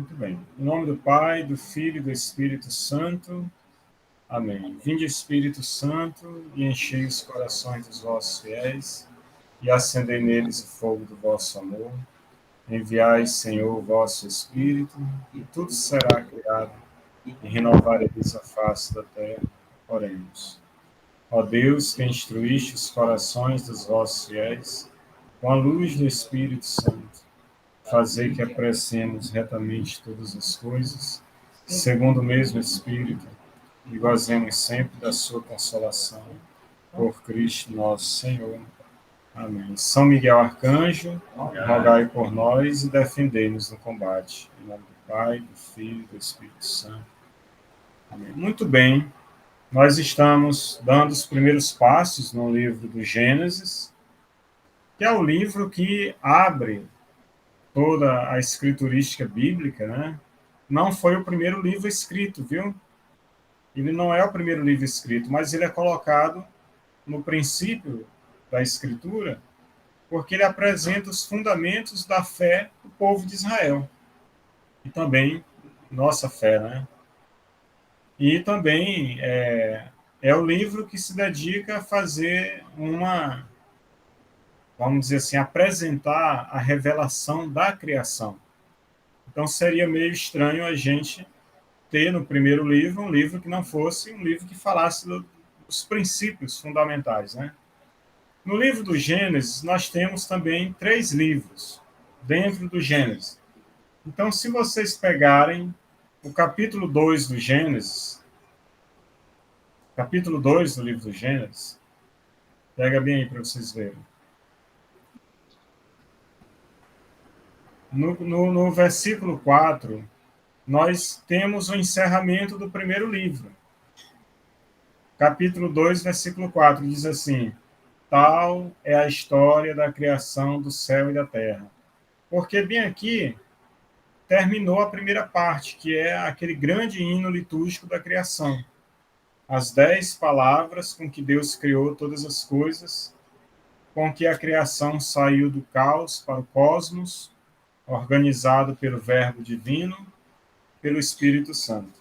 Muito bem. Em nome do Pai, do Filho e do Espírito Santo. Amém. Vinde, Espírito Santo, e enchei os corações dos vossos fiéis, e acendei neles o fogo do vosso amor. Enviai, Senhor, o vosso Espírito, e tudo será criado, e renovareis a face da terra. Oremos. Ó Deus, que instruíste os corações dos vossos fiéis, com a luz do Espírito Santo, fazei que apreciemos retamente todas as coisas, segundo o mesmo Espírito, e gozemos sempre da sua consolação. Por Cristo nosso Senhor. Amém. São Miguel Arcanjo, rogai por nós e defendei-nos no combate. Em nome do Pai, do Filho e do Espírito Santo. Amém. Muito bem. Nós estamos dando os primeiros passos no livro do Gênesis, que é o livro que abre toda a escriturística bíblica, né? Não foi o primeiro livro escrito, viu? Ele não é o primeiro livro escrito, mas ele é colocado no princípio da escritura, porque ele apresenta os fundamentos da fé do povo de Israel. E também nossa fé, né? E também é o livro que se dedica a fazer vamos dizer assim, apresentar a revelação da criação. Então seria meio estranho a gente ter no primeiro livro um livro que não fosse um livro que falasse dos princípios fundamentais, né? No livro do Gênesis, nós temos também 3 livros dentro do Gênesis. Então, se vocês pegarem o capítulo 2 do Gênesis, capítulo 2 do livro do Gênesis, pega bem aí para vocês verem. No versículo 4, nós temos o encerramento do primeiro livro. Capítulo 2, versículo 4, diz assim: tal é a história da criação do céu e da terra. Porque bem aqui terminou a primeira parte, que é aquele grande hino litúrgico da criação. As 10 palavras com que Deus criou todas as coisas, com que a criação saiu do caos para o cosmos, organizado pelo Verbo Divino, pelo Espírito Santo.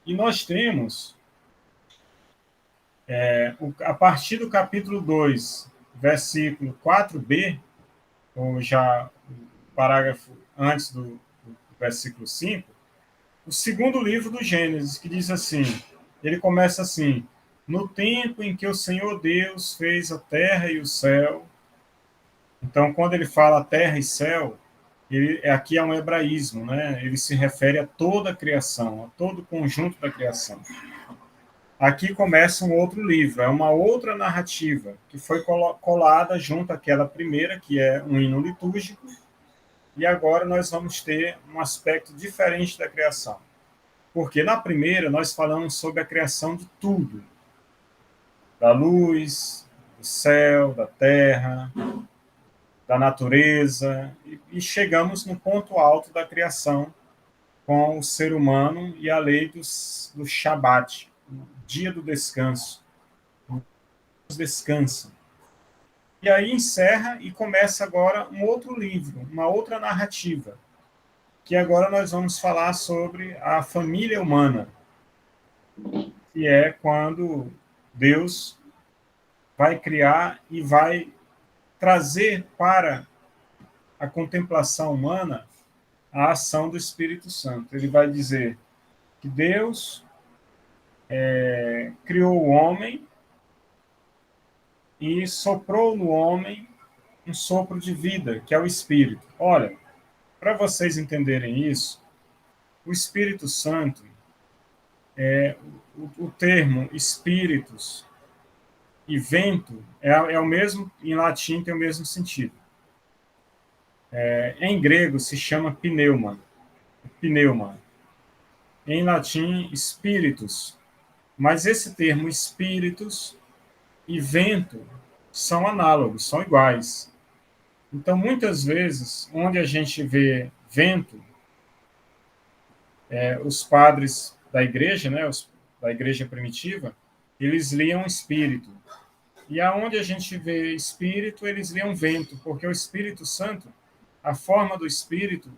E nós temos, a partir do capítulo 2, versículo 4b, ou já o parágrafo antes do versículo 5, o segundo livro do Gênesis, que diz assim, ele começa assim: no tempo em que o Senhor Deus fez a terra e o céu. Então, quando ele fala terra e céu, aqui é um hebraísmo, né? Ele se refere a toda a criação, a todo o conjunto da criação. Aqui começa um outro livro, é uma outra narrativa, que foi colada junto àquela primeira, que é um hino litúrgico, e agora nós vamos ter um aspecto diferente da criação. Porque na primeira nós falamos sobre a criação de tudo, da luz, do céu, da terra, da natureza, e chegamos no ponto alto da criação com o ser humano e a lei do Shabat, o dia do descanso. Descansa. E aí encerra e começa agora um outro livro, uma outra narrativa, que agora nós vamos falar sobre a família humana, que é quando Deus vai criar e vai trazer para a contemplação humana a ação do Espírito Santo. Ele vai dizer que Deus criou o homem e soprou no homem um sopro de vida, que é o Espírito. Olha, para vocês entenderem isso, o Espírito Santo, o termo espíritos e vento é o mesmo, em latim tem o mesmo sentido. Em grego se chama pneuma. Pneuma. Em latim, espíritos. Mas esse termo espíritos e vento são análogos, são iguais. Então, muitas vezes, onde a gente vê vento, os padres da igreja, né, da igreja primitiva, eles liam espírito. E aonde a gente vê espírito, eles liam vento, porque o Espírito Santo, a forma do espírito,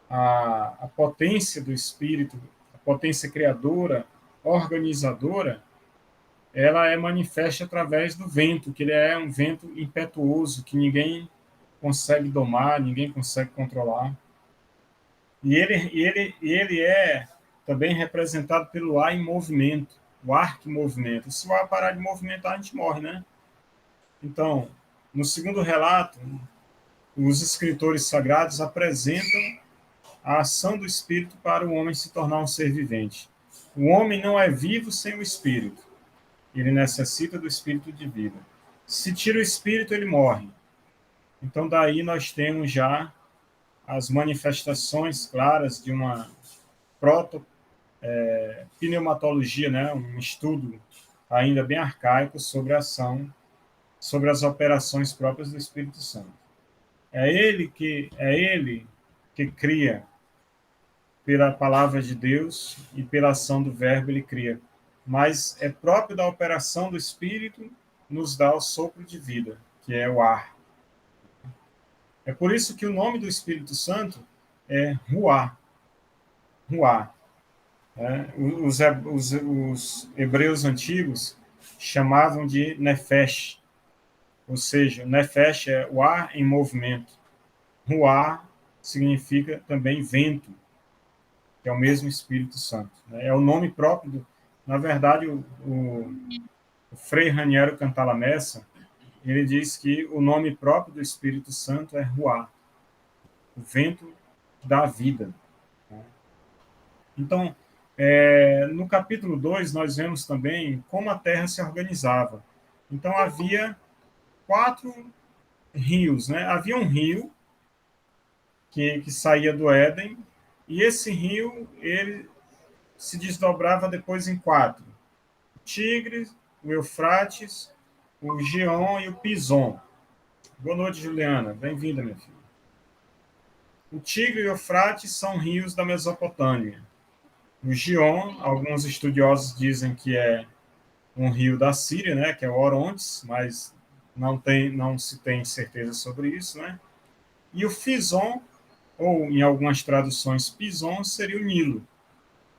a potência do espírito, a potência criadora, organizadora, ela é manifesta através do vento, que ele é um vento impetuoso, que ninguém consegue domar, ninguém consegue controlar. E ele é também representado pelo ar em movimento, o ar que movimenta. Se o ar parar de movimentar, a gente morre, né? Então, no segundo relato, os escritores sagrados apresentam a ação do espírito para o homem se tornar um ser vivente. O homem não é vivo sem o espírito. Ele necessita do espírito de vida. Se tira o espírito, ele morre. Então, daí nós temos já as manifestações claras de uma pneumatologia, né? Um estudo ainda bem arcaico sobre a ação, sobre as operações próprias do Espírito Santo. É ele que cria pela palavra de Deus e pela ação do Verbo ele cria. Mas é próprio da operação do Espírito nos dá o sopro de vida, que é o ar. É por isso que o nome do Espírito Santo é Ruá. Ruá. Os hebreus antigos chamavam de Nefesh, ou seja, Nefesh é o ar em movimento. Ruá significa também vento, que é o mesmo Espírito Santo. É o nome próprio. Na verdade, o Frei Raniero Cantalamessa, ele diz que o nome próprio do Espírito Santo é Ruá, o vento da vida. Então, no capítulo 2, nós vemos também como a Terra se organizava. Então, havia 4 rios. Né? Havia um rio que saía do Éden, e esse rio ele se desdobrava depois em 4. O Tigre, o Eufrates, o Gion e o Pison. Boa noite, Juliana. Bem-vinda, minha filha. O Tigre e o Eufrates são rios da Mesopotâmia. O Gion, alguns estudiosos dizem que é um rio da Síria, né, que é o Orontes, mas não se tem certeza sobre isso, né? E o Fison, ou em algumas traduções Pison, seria o Nilo.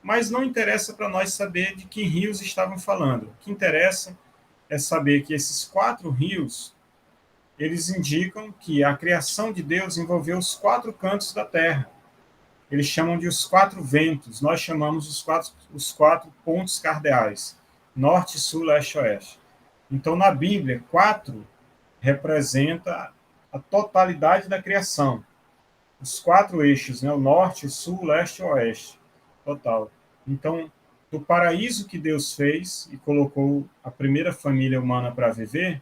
Mas não interessa para nós saber de que rios estavam falando. O que interessa é saber que esses 4 rios, eles indicam que a criação de Deus envolveu os 4 cantos da terra. Eles chamam de os 4 ventos, nós chamamos os quatro pontos cardeais, norte, sul, leste, oeste. Então, na Bíblia, 4 representa a totalidade da criação. Os 4 eixos, né? O norte, o sul, o leste e o oeste. Total. Então, do paraíso que Deus fez e colocou a primeira família humana para viver,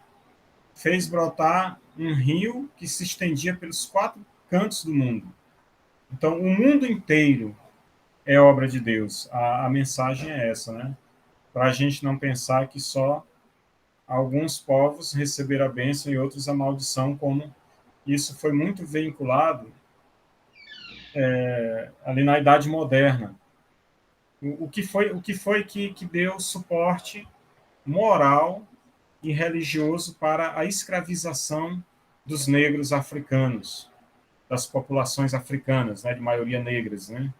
fez brotar um rio que se estendia pelos 4 cantos do mundo. Então, o mundo inteiro é obra de Deus. A mensagem é essa, né? Para a gente não pensar que só alguns povos receberam a bênção e outros a maldição, como isso foi muito vinculado ali na Idade Moderna. O que foi que deu suporte moral e religioso para a escravização dos negros africanos, das populações africanas, né, de maioria negras, né?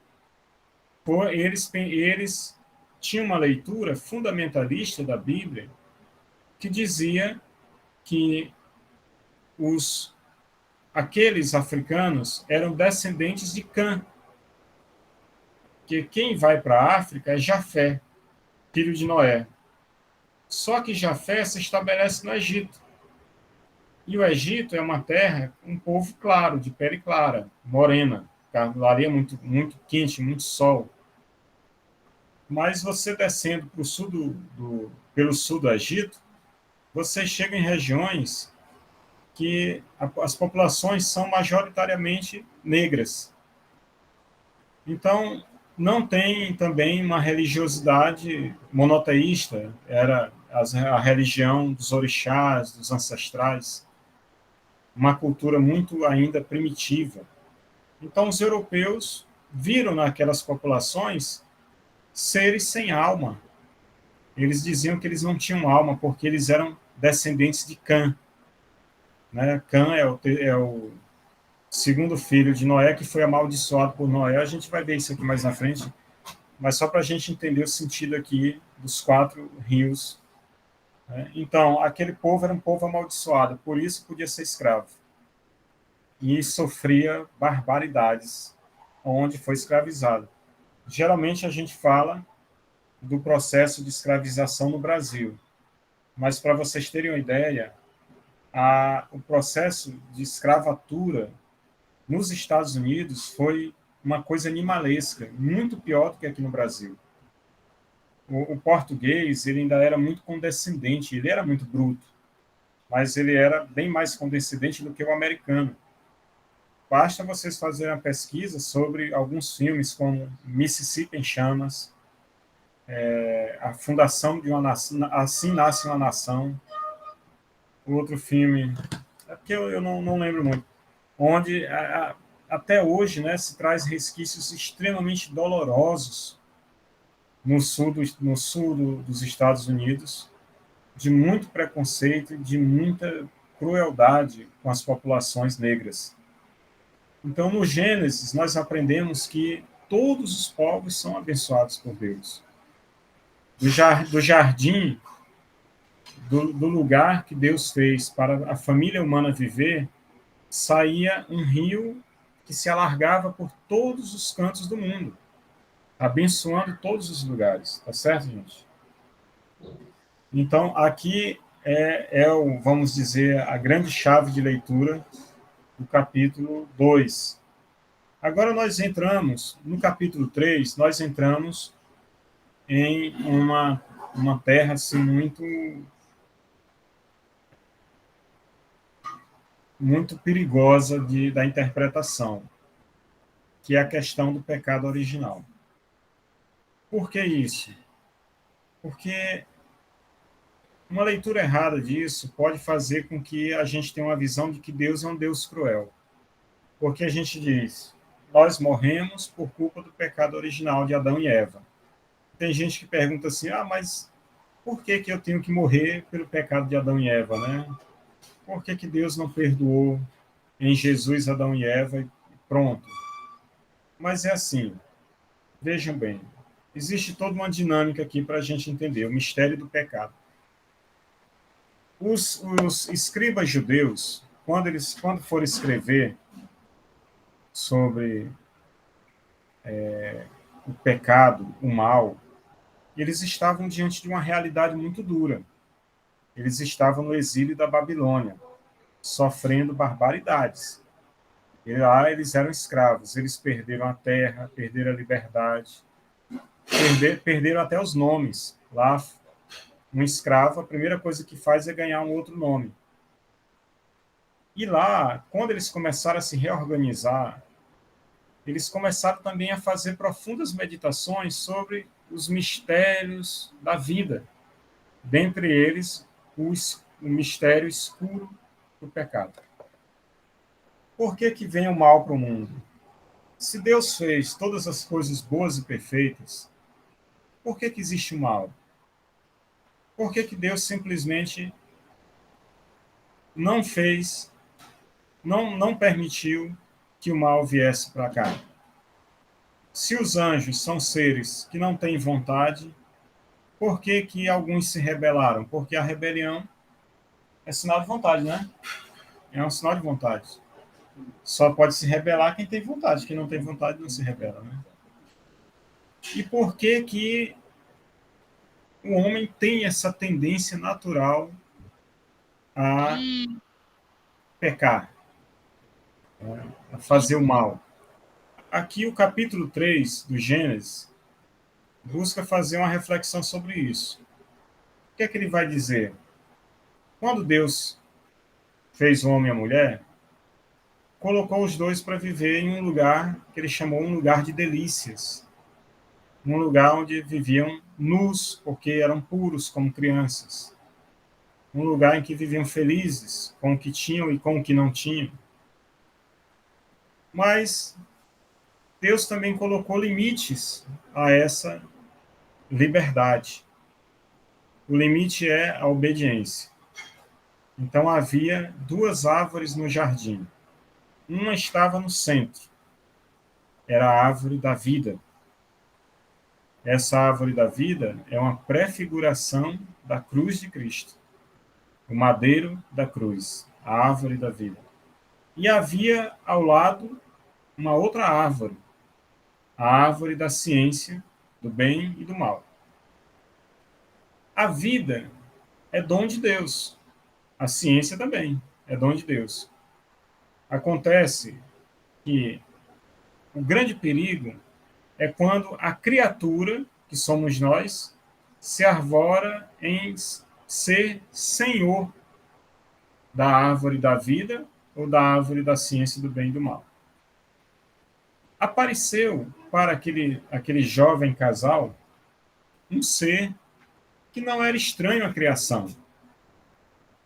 Eles tinham uma leitura fundamentalista da Bíblia que dizia que aqueles africanos eram descendentes de Cã, que quem vai para a África é Jafé, filho de Noé. Só que Jafé se estabelece no Egito. E o Egito é uma terra, um povo claro, de pele clara, morena. Lá é muito, muito quente, muito sol. Mas você descendo para o sul pelo sul do Egito, você chega em regiões que as populações são majoritariamente negras. Então, não tem também uma religiosidade monoteísta, era a religião dos orixás, dos ancestrais, uma cultura muito ainda primitiva. Então, os europeus viram naquelas populações seres sem alma. Eles diziam que eles não tinham alma porque eles eram descendentes de Cã. Né? Cã segundo filho de Noé, que foi amaldiçoado por Noé. A gente vai ver isso aqui mais na frente, mas só para a gente entender o sentido aqui dos 4 rios. Né? Então, aquele povo era um povo amaldiçoado, por isso podia ser escravo. E sofria barbaridades onde foi escravizado. Geralmente a gente fala do processo de escravização no Brasil, mas para vocês terem uma ideia, o processo de escravatura nos Estados Unidos foi uma coisa animalesca, muito pior do que aqui no Brasil. O português ele ainda era muito condescendente, ele era muito bruto, mas ele era bem mais condescendente do que o americano. Basta vocês fazerem uma pesquisa sobre alguns filmes como Mississippi em Chamas, A Fundação de uma Nação, Assim Nasce uma Nação, o outro filme, é porque eu não lembro muito, onde até hoje, né, se traz resquícios extremamente dolorosos no sul dos Estados Unidos, de muito preconceito, de muita crueldade com as populações negras. Então, no Gênesis, nós aprendemos que todos os povos são abençoados por Deus. Do jardim, do lugar que Deus fez para a família humana viver, saía um rio que se alargava por todos os cantos do mundo, abençoando todos os lugares. Tá certo, gente? Então, aqui vamos dizer, a grande chave de leitura do capítulo 2. Agora nós entramos, no capítulo 3, nós entramos em uma terra assim, muito perigosa da interpretação, que é a questão do pecado original. Por que isso? Porque uma leitura errada disso pode fazer com que a gente tenha uma visão de que Deus é um Deus cruel. Porque a gente diz, nós morremos por culpa do pecado original de Adão e Eva. Tem gente que pergunta assim, mas por que eu tenho que morrer pelo pecado de Adão e Eva, né? Por que Deus não perdoou em Jesus, Adão e Eva e pronto? Mas é assim, vejam bem, existe toda uma dinâmica aqui para a gente entender o mistério do pecado. Os escribas judeus, quando foram escrever sobre o pecado, o mal, eles estavam diante de uma realidade muito dura. Eles estavam no exílio da Babilônia, sofrendo barbaridades. E lá eles eram escravos, eles perderam a terra, perderam a liberdade, perderam até os nomes. Lá, um escravo, a primeira coisa que faz é ganhar um outro nome. E lá, quando eles começaram a se reorganizar, eles começaram também a fazer profundas meditações sobre os mistérios da vida, dentre eles o mistério escuro do pecado. Por que vem o mal para o mundo? Se Deus fez todas as coisas boas e perfeitas, por que existe o mal? Por que Deus simplesmente não fez, não permitiu que o mal viesse para cá? Se os anjos são seres que não têm vontade, por que alguns se rebelaram? Porque a rebelião é sinal de vontade, né? É um sinal de vontade. Só pode se rebelar quem tem vontade. Quem não tem vontade não se rebela, né? E por que o homem tem essa tendência natural a pecar, a fazer o mal? Aqui o capítulo 3 do Gênesis busca fazer uma reflexão sobre isso. O que é que ele vai dizer? Quando Deus fez o homem e a mulher, colocou os dois para viver em um lugar que ele chamou um lugar de delícias. Um lugar onde viviam nus, porque eram puros como crianças. Um lugar em que viviam felizes com o que tinham e com o que não tinham. Mas Deus também colocou limites a essa liberdade. O limite é a obediência. Então havia 2 árvores no jardim. Uma estava no centro, era a árvore da vida. Essa árvore da vida é uma prefiguração da cruz de Cristo, o madeiro da cruz, a árvore da vida. E havia ao lado uma outra árvore, a árvore da ciência, do bem e do mal. A vida é dom de Deus, a ciência também é dom de Deus. Acontece que o grande perigo é quando a criatura, que somos nós, se arvora em ser senhor da árvore da vida ou da árvore da ciência do bem e do mal. Apareceu para aquele jovem casal um ser que não era estranho à criação,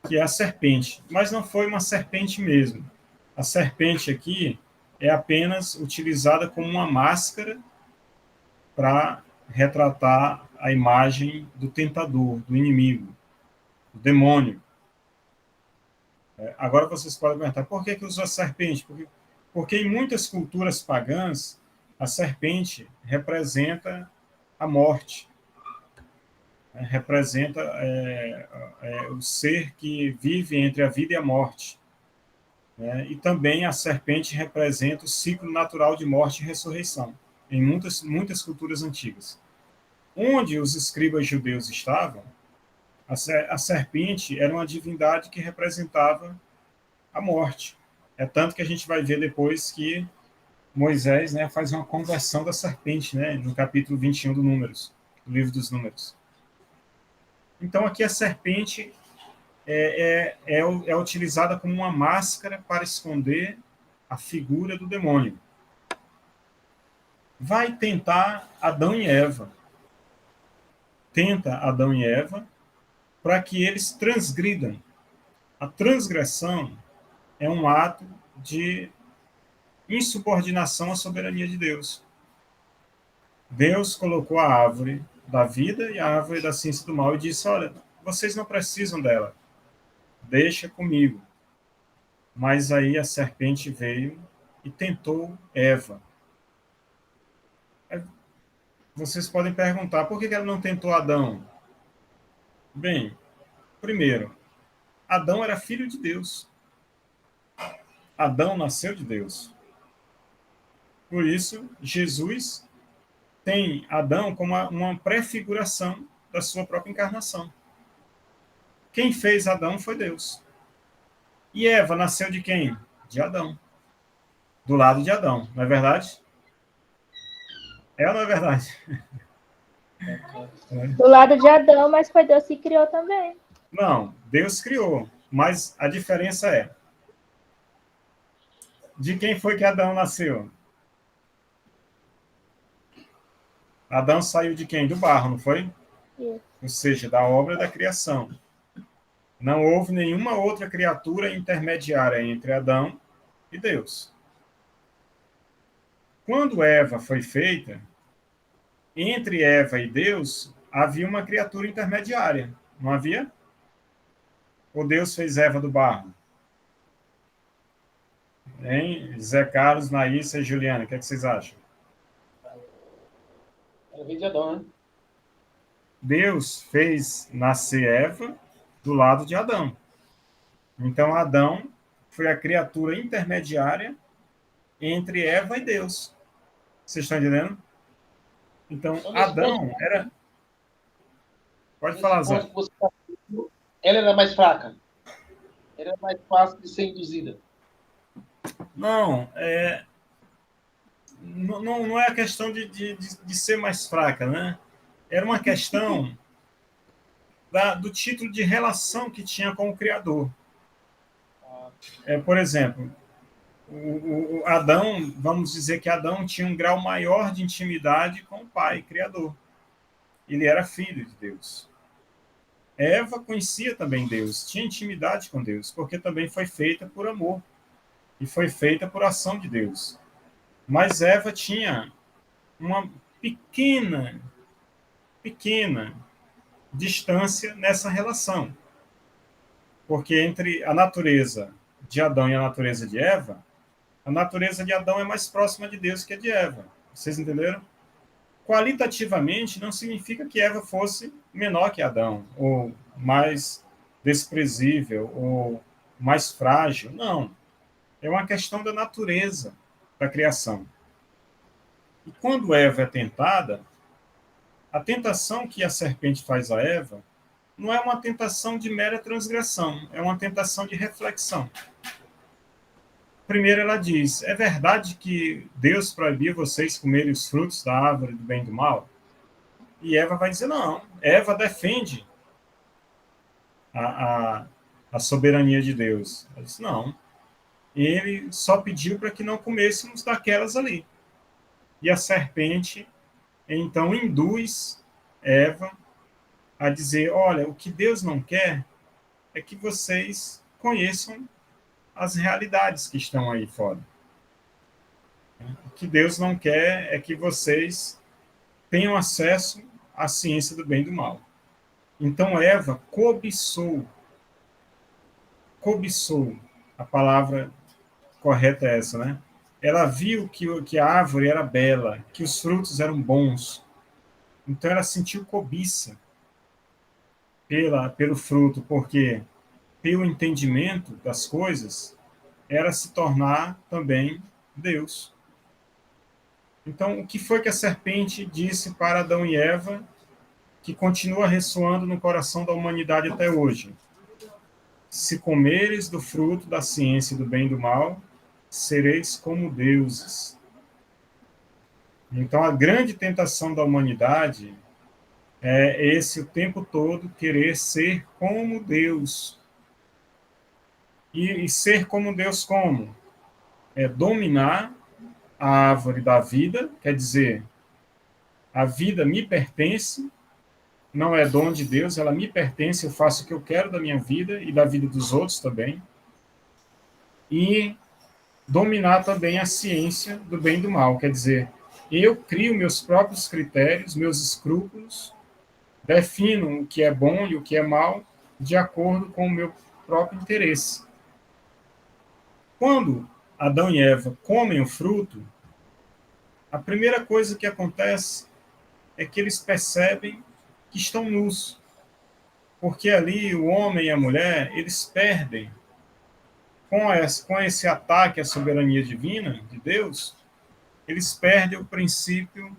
que é a serpente, mas não foi uma serpente mesmo. A serpente aqui é apenas utilizada como uma máscara para retratar a imagem do tentador, do inimigo, do demônio. Agora vocês podem perguntar, por que usa a serpente? Porque em muitas culturas pagãs, a serpente representa a morte, representa o ser que vive entre a vida e a morte. E também a serpente representa o ciclo natural de morte e ressurreição, em muitas culturas antigas. Onde os escribas judeus estavam, a serpente era uma divindade que representava a morte. É tanto que a gente vai ver depois que Moisés, faz uma conversão da serpente, no capítulo 21 do Números, do livro dos Números. Então, aqui a serpente é utilizada como uma máscara para esconder a figura do demônio. Vai tentar Adão e Eva. Tenta Adão e Eva para que eles transgridam. A transgressão é um ato de insubordinação à soberania de Deus. Deus colocou a árvore da vida e a árvore da ciência do mal e disse, olha, vocês não precisam dela, deixa comigo. Mas aí a serpente veio e tentou Eva. Vocês podem perguntar, por que ela não tentou Adão? Bem, primeiro, Adão era filho de Deus. Adão nasceu de Deus. Por isso, Jesus tem Adão como uma prefiguração da sua própria encarnação. Quem fez Adão foi Deus. E Eva nasceu de quem? De Adão. Do lado de Adão, não é verdade? É ou não é verdade? Do lado de Adão, mas foi Deus que criou também. Não, Deus criou, mas a diferença é, de quem foi que Adão nasceu? Adão saiu de quem? Do barro, não foi? Isso. Ou seja, da obra da criação. Não houve nenhuma outra criatura intermediária entre Adão e Deus. Quando Eva foi feita, entre Eva e Deus, havia uma criatura intermediária, não havia? Ou Deus fez Eva do barro? Hein? Zé Carlos, Naíssa e Juliana, o que vocês acham? Ela veio de Adão, né? Deus fez nascer Eva do lado de Adão. Então, Adão foi a criatura intermediária entre Eva e Deus. Vocês estão entendendo? Então, Adão era... Pode falar, Zé. Ela era mais fraca. Ela era mais fácil de ser induzida. Não, não é a questão de ser mais fraca, né? Era uma questão do título de relação que tinha com o Criador. Por exemplo, o Adão, vamos dizer que Adão tinha um grau maior de intimidade com o Pai, Criador. Ele era filho de Deus. Eva conhecia também Deus, tinha intimidade com Deus, porque também foi feita por amor e foi feita por ação de Deus. Mas Eva tinha uma pequena distância nessa relação. Porque entre a natureza de Adão e a natureza de Eva, A natureza de Adão é mais próxima de Deus que a de Eva. Vocês entenderam? Qualitativamente, não significa que Eva fosse menor que Adão, ou mais desprezível, ou mais frágil. Não. É uma questão da natureza da criação. E quando Eva é tentada, a tentação que a serpente faz a Eva não é uma tentação de mera transgressão, é uma tentação de reflexão. Primeiro ela diz, é verdade que Deus proibiu vocês comerem os frutos da árvore do bem e do mal? E Eva vai dizer, não. Eva defende a soberania de Deus. Ela diz, não. Ele só pediu para que não comêssemos daquelas ali. E a serpente, então, induz Eva a dizer, olha, o que Deus não quer é que vocês conheçam as realidades que estão aí fora. O que Deus não quer é que vocês tenham acesso à ciência do bem e do mal. Então Eva cobiçou, a palavra correta é essa, né? Ela viu que a árvore era bela, que os frutos eram bons. Então ela sentiu cobiça pelo fruto, porque pelo entendimento das coisas, era se tornar também Deus. Então, o que foi que a serpente disse para Adão e Eva, que continua ressoando no coração da humanidade até hoje? Se comeres do fruto da ciência do bem e do mal, sereis como deuses. Então, a grande tentação da humanidade é esse o tempo todo querer ser como Deus. E ser como Deus como? É dominar a árvore da vida, quer dizer, a vida me pertence, não é dom de Deus, ela me pertence, eu faço o que eu quero da minha vida e da vida dos outros também. E dominar também a ciência do bem e do mal, quer dizer, eu crio meus próprios critérios, meus escrúpulos, defino o que é bom e o que é mal de acordo com o meu próprio interesse. Quando Adão e Eva comem o fruto, a primeira coisa que acontece é que eles percebem que estão nus. Porque ali o homem e a mulher, eles perdem, com esse ataque à soberania divina de Deus, eles perdem o princípio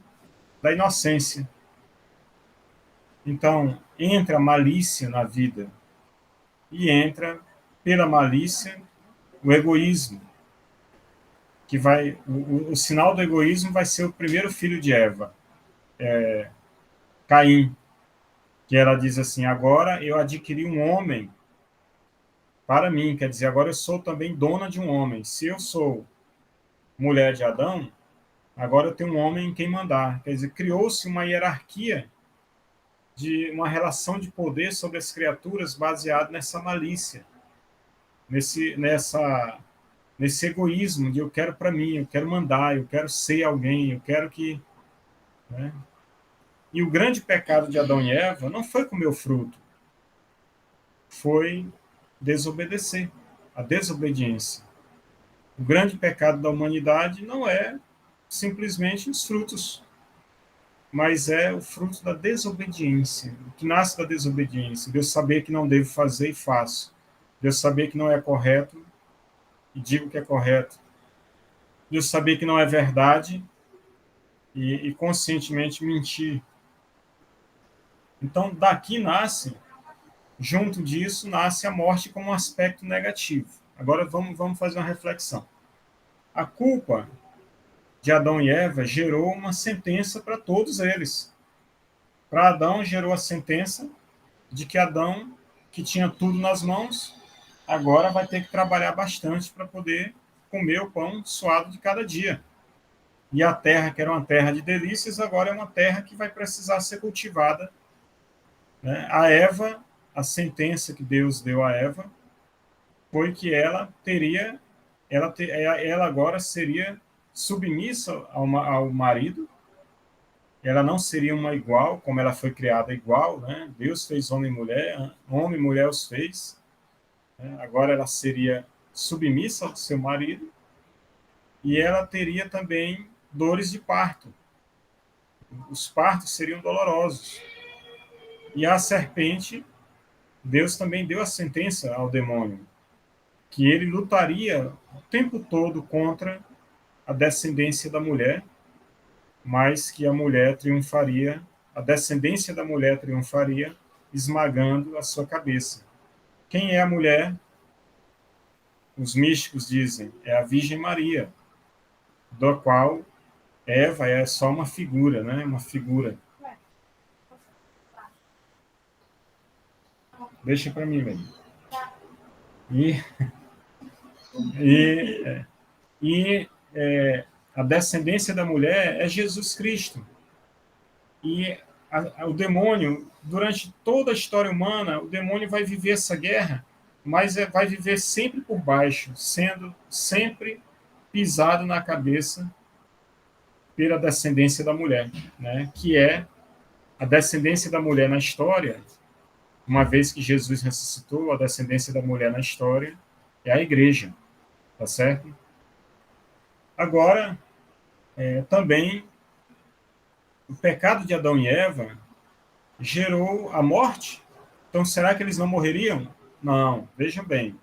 da inocência. Então, entra a malícia na vida e entra, pela malícia, o egoísmo, que vai, o sinal do egoísmo vai ser o primeiro filho de Eva, Caim, que ela diz assim, agora eu adquiri um homem para mim, quer dizer, agora eu sou também dona de um homem. Se eu sou mulher de Adão, agora eu tenho um homem em quem mandar. Quer dizer, criou-se uma hierarquia de uma relação de poder sobre as criaturas baseado nessa malícia, nesse egoísmo de eu quero para mim, eu quero mandar, eu quero ser alguém, eu quero que... Né? E o grande pecado de Adão e Eva não foi comer o fruto, foi desobedecer, a desobediência. O grande pecado da humanidade não é simplesmente os frutos, mas é o fruto da desobediência, o que nasce da desobediência, de eu saber que não devo fazer e faço, de eu saber que não é correto e digo que é correto, de eu saber que não é verdade e conscientemente mentir. Então, daqui nasce, junto disso, nasce a morte como um aspecto negativo. Agora vamos fazer uma reflexão. A culpa de Adão e Eva gerou uma sentença para todos eles. Para Adão, gerou a sentença de que Adão, que tinha tudo nas mãos, agora vai ter que trabalhar bastante para poder comer o pão suado de cada dia. E a terra, que era uma terra de delícias, agora é uma terra que vai precisar ser cultivada. Né? A Eva, a sentença que Deus deu a Eva, foi que ela agora seria submissa ao marido, ela não seria uma igual, como ela foi criada igual, né? Deus fez homem e mulher os fez, né? Agora ela seria submissa ao seu marido, e ela teria também dores de parto. Os partos seriam dolorosos. E a serpente, Deus também deu a sentença ao demônio, que ele lutaria o tempo todo contra a descendência da mulher, mas que a mulher triunfaria, a descendência da mulher triunfaria, esmagando a sua cabeça. Quem é a mulher? Os místicos dizem, é a Virgem Maria, da qual Eva é só uma figura, né? Uma figura. Deixa para mim, velho. A descendência da mulher é Jesus Cristo. E o demônio, durante toda a história humana, o demônio vai viver essa guerra, mas vai viver sempre por baixo, sendo sempre pisado na cabeça pela descendência da mulher, né? Que é a descendência da mulher na história, uma vez que Jesus ressuscitou, a descendência da mulher na história é a igreja, tá certo? Agora, também, o pecado de Adão e Eva gerou a morte. Então, será que eles não morreriam? Não, vejam bem.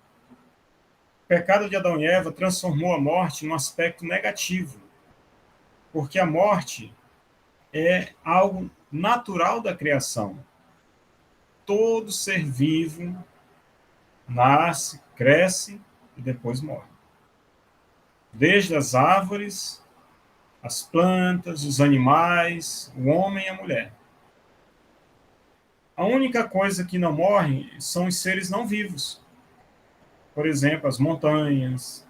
O pecado de Adão e Eva transformou a morte num aspecto negativo, porque a morte é algo natural da criação. Todo ser vivo nasce, cresce e depois morre. Desde as árvores, as plantas, os animais, o homem e a mulher. A única coisa que não morre são os seres não vivos. Por exemplo, as montanhas,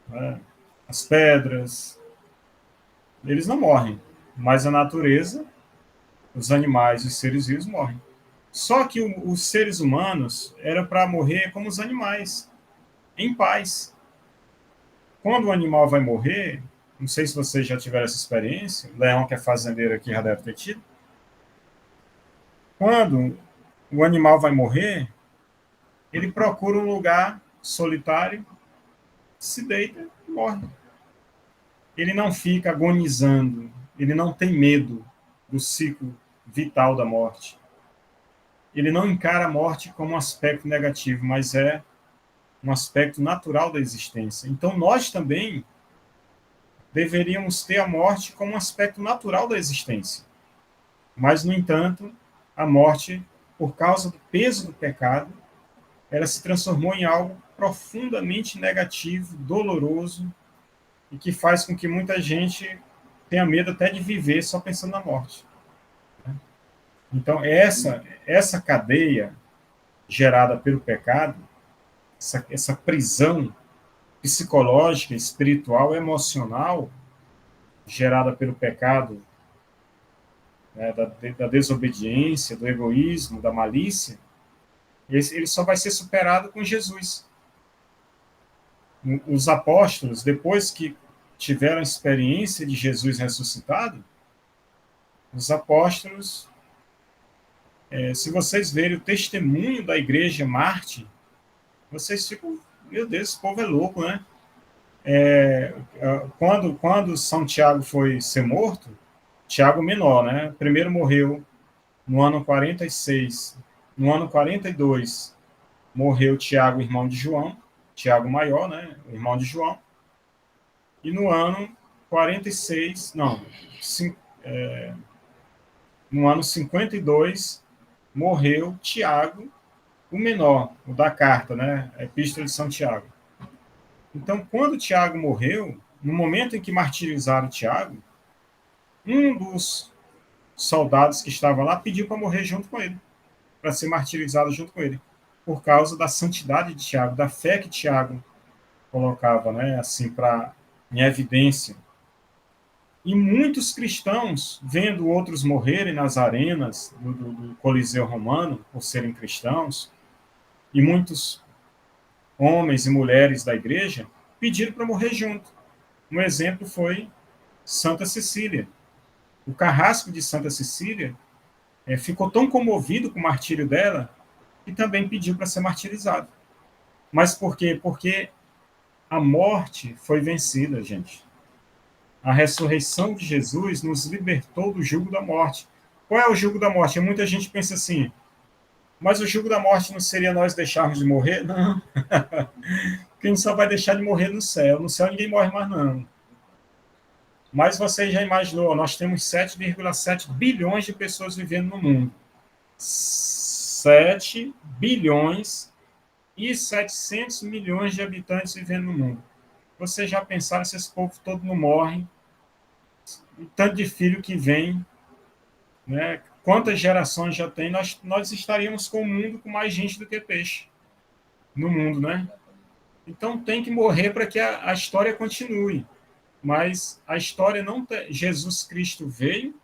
né, as pedras. Eles não morrem, mas a natureza, os animais e os seres vivos morrem. Só que os seres humanos eram para morrer como os animais, em paz. Quando o animal vai morrer, não sei se vocês já tiveram essa experiência, o Leão, que é fazendeiro aqui, já deve ter tido. Quando o animal vai morrer, ele procura um lugar solitário, se deita e morre. Ele não fica agonizando, ele não tem medo do ciclo vital da morte. Ele não encara a morte como um aspecto negativo, mas é um aspecto natural da existência. Então, nós também deveríamos ter a morte como um aspecto natural da existência. Mas, no entanto, a morte, por causa do peso do pecado, ela se transformou em algo profundamente negativo, doloroso, e que faz com que muita gente tenha medo até de viver só pensando na morte. Então, essa cadeia gerada pelo pecado, essa prisão psicológica, espiritual, emocional, gerada pelo pecado, né, da desobediência, do egoísmo, da malícia, ele só vai ser superado com Jesus. Os apóstolos, depois que tiveram a experiência de Jesus ressuscitado, os apóstolos, se vocês verem o testemunho da igreja Marte, vocês ficam, meu Deus, esse povo é louco, né? Quando São Tiago foi ser morto, Tiago menor, né? Primeiro morreu no ano 46, no ano 42 morreu Tiago, irmão de João, Tiago maior, né? O irmão de João. E no ano 46, não, no ano 52 morreu Tiago, o menor, o da carta, né? A Epístola de São Tiago. Então, quando Tiago morreu, no momento em que martirizaram Tiago, um dos soldados que estava lá pediu para morrer junto com ele, para ser martirizado junto com ele, por causa da santidade de Tiago, da fé que Tiago colocava, né, assim, em evidência. E muitos cristãos, vendo outros morrerem nas arenas do Coliseu Romano, por serem cristãos, e muitos homens e mulheres da igreja pediram para morrer junto. Um exemplo foi Santa Cecília. O carrasco de Santa Cecília ficou tão comovido com o martírio dela que também pediu para ser martirizado. Mas por quê? Porque A morte foi vencida, gente. A ressurreição de Jesus nos libertou do jugo da morte. Qual é o jugo da morte? Muita gente pensa assim, mas o jugo da morte não seria nós deixarmos de morrer? Não. Porque a gente só vai deixar de morrer no céu. No céu ninguém morre mais, não. Mas você já imaginou, nós temos 7,7 bilhões de pessoas vivendo no mundo. 7 bilhões e 700 milhões de habitantes vivendo no mundo. Vocês já pensaram se esse povo todo não morre? O tanto de filho que vem, né? Quantas gerações já tem? Nós estaríamos com o mundo com mais gente do que peixe no mundo, né? Então tem que morrer para que a história continue. Mas a história não tem. Jesus Cristo veio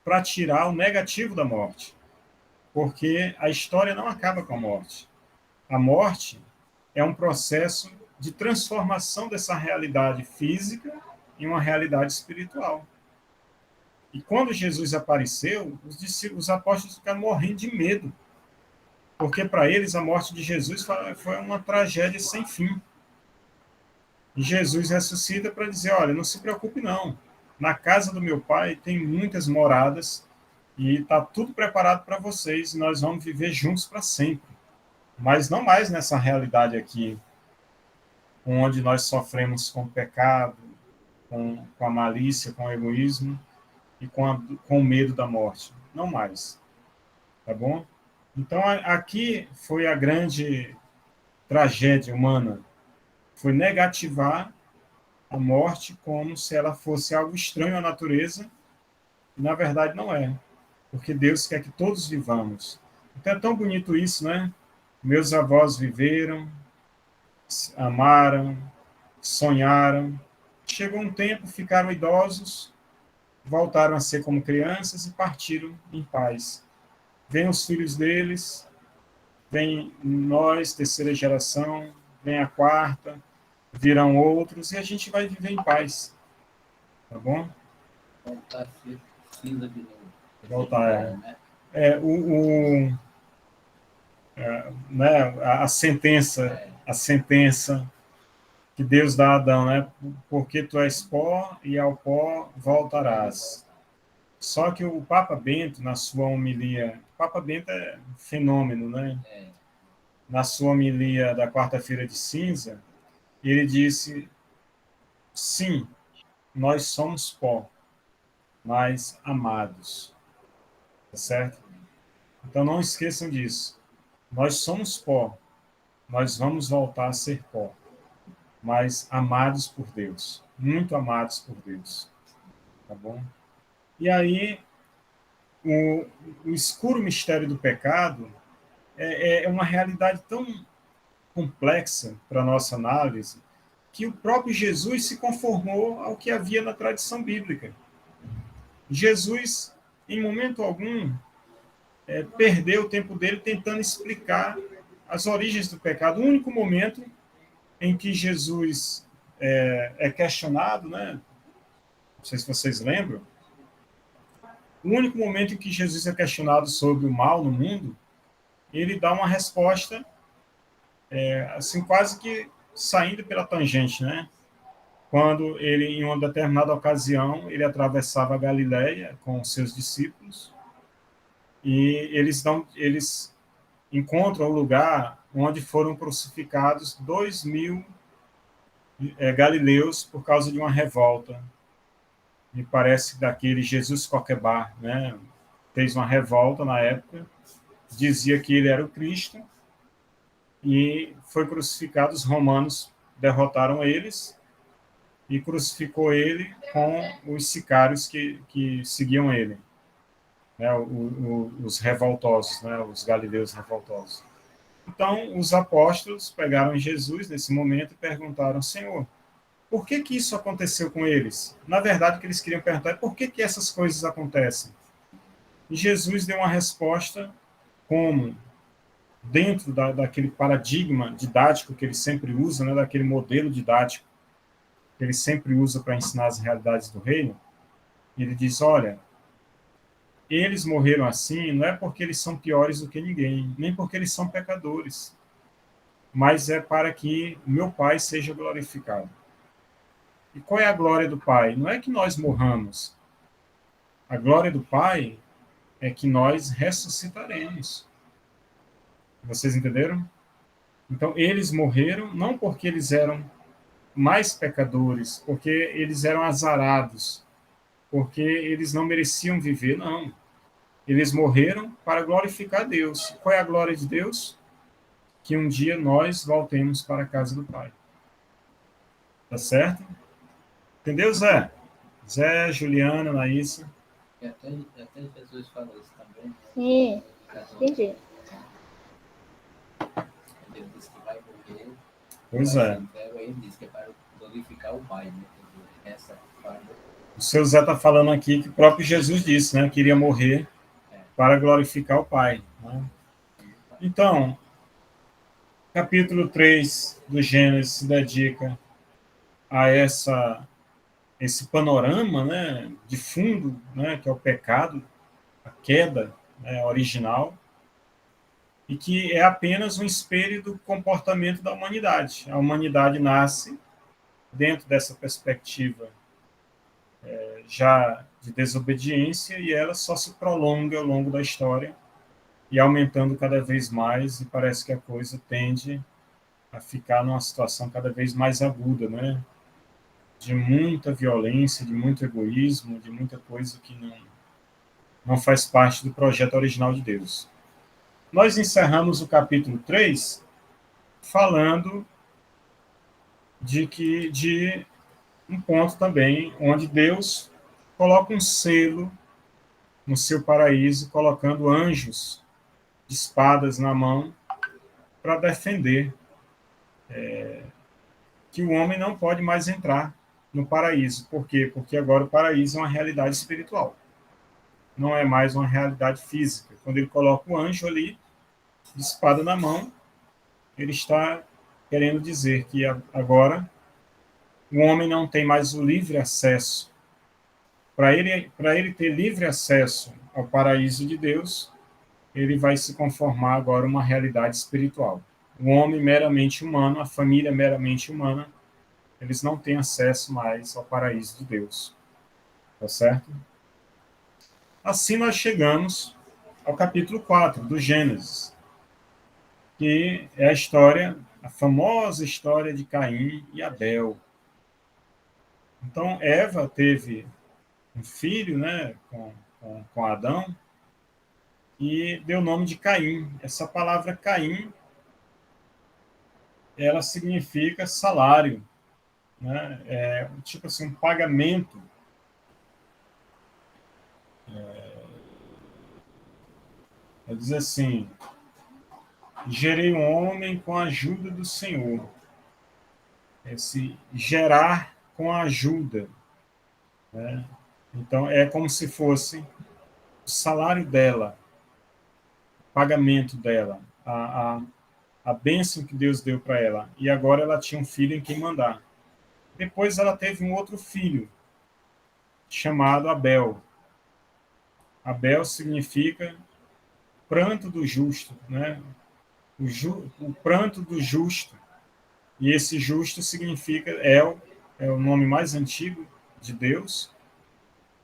para tirar o negativo da morte, porque a história não acaba com a morte. A morte é um processo de transformação dessa realidade física em uma realidade espiritual. E quando Jesus apareceu, os apóstolos ficaram morrendo de medo, porque para eles a morte de Jesus foi uma tragédia sem fim. E Jesus ressuscita para dizer, olha, não se preocupe não, na casa do meu pai tem muitas moradas e está tudo preparado para vocês, e nós vamos viver juntos para sempre. Mas não mais nessa realidade aqui, onde nós sofremos com o pecado, com a malícia, com o egoísmo e com o medo da morte. Não mais. Tá bom? Então, aqui foi a grande tragédia humana. Foi negativar a morte como se ela fosse algo estranho à natureza, e na verdade não é. Porque Deus quer que todos vivamos. Então é tão bonito isso, né? Meus avós viveram, amaram, sonharam. Chegou um tempo, ficaram idosos, voltaram a ser como crianças e partiram em paz. Vêm os filhos deles, vem nós, terceira geração, vem a quarta, virão outros e a gente vai viver em paz. Tá bom? Voltar a ser cinza de novo. Voltar. Né, a sentença que Deus dá a Adão, né? Porque tu és pó e ao pó voltarás. Só que o Papa Bento, na sua homilia, o Papa Bento é um fenômeno, né? Na sua homilia da quarta-feira de cinza, ele disse, sim, nós somos pó, mas amados. Tá certo? Então não esqueçam disso. Nós somos pó, nós vamos voltar a ser pó, mas amados por Deus, muito amados por Deus. Tá bom? E aí, o escuro mistério do pecado é uma realidade tão complexa para a nossa análise que o próprio Jesus se conformou ao que havia na tradição bíblica. Jesus, em momento algum, perdeu o tempo dele tentando explicar as origens do pecado. O único momento em que Jesus é questionado, né? Não sei se vocês lembram, o único momento em que Jesus é questionado sobre o mal no mundo, ele dá uma resposta, assim, quase que saindo pela tangente, né? Quando ele, em uma determinada ocasião, ele atravessava a Galileia com os seus discípulos e eles encontram o lugar onde foram crucificados 2.000 galileus por causa de uma revolta. Me parece daquele Jesus Coquebá, né? Fez uma revolta na época, dizia que ele era o Cristo e foi crucificado. Os romanos derrotaram eles e crucificou ele com os sicários que seguiam ele, né? Os revoltosos, né? Os galileus revoltosos. Então, os apóstolos pegaram Jesus nesse momento e perguntaram, Senhor, por que isso aconteceu com eles? Na verdade, o que eles queriam perguntar é por que essas coisas acontecem? E Jesus deu uma resposta como, dentro daquele paradigma didático que ele sempre usa, né, daquele modelo didático que ele sempre usa para ensinar as realidades do reino, ele diz, olha, eles morreram assim não é porque eles são piores do que ninguém, nem porque eles são pecadores. mas é para que meu Pai seja glorificado. E qual é a glória do Pai? Não é que nós morramos. A glória do Pai é que nós ressuscitaremos. Vocês entenderam? Então, eles morreram não porque eles eram mais pecadores, porque eles eram azarados, porque eles não mereciam viver, não. Eles morreram para glorificar Deus. Qual é a glória de Deus? Que um dia nós voltemos para a casa do Pai. Tá certo? Entendeu, Zé? Zé, Juliana, Laísa. E até Jesus falou isso também, né? Sim, entendi. Ele disse que vai morrer. Pois vai é. ser entregue, aí ele disse que é para glorificar o Pai, né? Essa para O seu Zé está falando aqui que o próprio Jesus disse, né? Que iria morrer para glorificar o Pai. Né? Então, capítulo 3 do Gênesis se dedica a esse panorama, né, de fundo, né, que é o pecado, a queda, né, original, e que é apenas um espelho do comportamento da humanidade. A humanidade nasce dentro dessa perspectiva já de desobediência e ela só se prolonga ao longo da história e aumentando cada vez mais, e parece que a coisa tende a ficar numa situação cada vez mais aguda, né? De muita violência, de muito egoísmo, de muita coisa que não faz parte do projeto original de Deus. Nós encerramos o capítulo 3 falando de um ponto também onde Deus coloca um selo no seu paraíso, colocando anjos de espadas na mão para defender que o homem não pode mais entrar no paraíso. Por quê? Porque agora o paraíso é uma realidade espiritual. Não é mais uma realidade física. Quando ele coloca o anjo ali, de espada na mão, ele está querendo dizer que agora o homem não tem mais o livre acesso. Para ele ter livre acesso ao paraíso de Deus, ele vai se conformar agora a uma realidade espiritual. O homem meramente humano, a família meramente humana, eles não têm acesso mais ao paraíso de Deus. Tá certo? Assim nós chegamos ao capítulo 4 do Gênesis, que é a história, a famosa história de Caim e Abel. Então, Eva teve um filho, né, com Adão, e deu o nome de Caim. Essa palavra Caim, ela significa salário, né? É tipo assim, um pagamento. Ela diz assim: gerei um homem com a ajuda do Senhor. Esse gerar com a ajuda, né? Então, é como se fosse o salário dela, o pagamento dela, a bênção que Deus deu para ela. E agora ela tinha um filho em quem mandar. Depois ela teve um outro filho, chamado Abel. Abel significa pranto do justo, né? O pranto do justo. E esse justo significa é o nome mais antigo de Deus,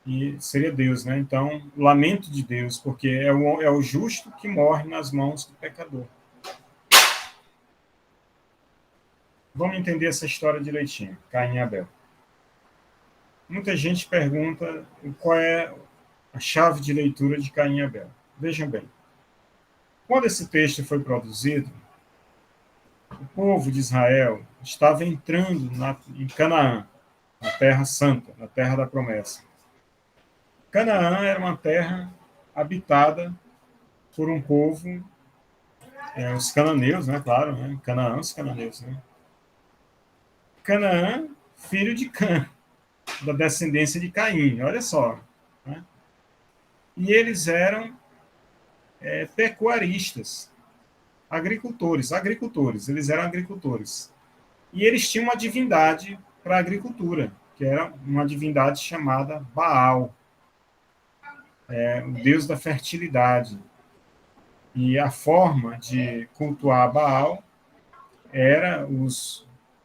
e seria Deus, né? Então, lamento de Deus, porque é o justo que morre nas mãos do pecador. Vamos entender essa história direitinho, Caim e Abel. Muita gente pergunta qual é a chave de leitura de Caim e Abel. Vejam bem, quando esse texto foi produzido, o povo de Israel estava entrando em Canaã, na Terra Santa, na Terra da Promessa. Canaã era uma terra habitada por um povo, os cananeus, né? Claro, né? Canaã, os cananeus, né? Canaã, filho de Cã, da descendência de Caim, olha só. Né? E eles eram pecuaristas, agricultores, eles eram agricultores. E eles tinham uma divindade para a agricultura, que era uma divindade chamada Baal, o deus da fertilidade. E a forma de cultuar Baal era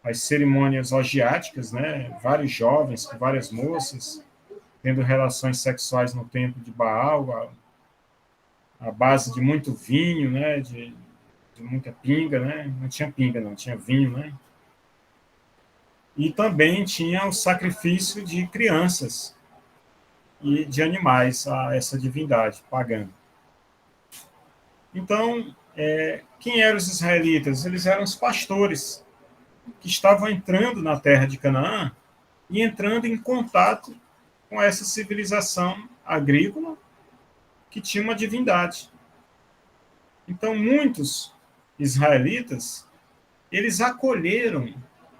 as cerimônias orgiásticas, né? Vários jovens, várias moças, tendo relações sexuais no templo de Baal, a base de muito vinho, né? De muita pinga, né? Não tinha pinga, não, tinha vinho, né? E também tinha o sacrifício de crianças e de animais a essa divindade pagã. Então, quem eram os israelitas? Eles eram os pastores que estavam entrando na terra de Canaã e entrando em contato com essa civilização agrícola que tinha uma divindade. Então, muitos israelitas, eles acolheram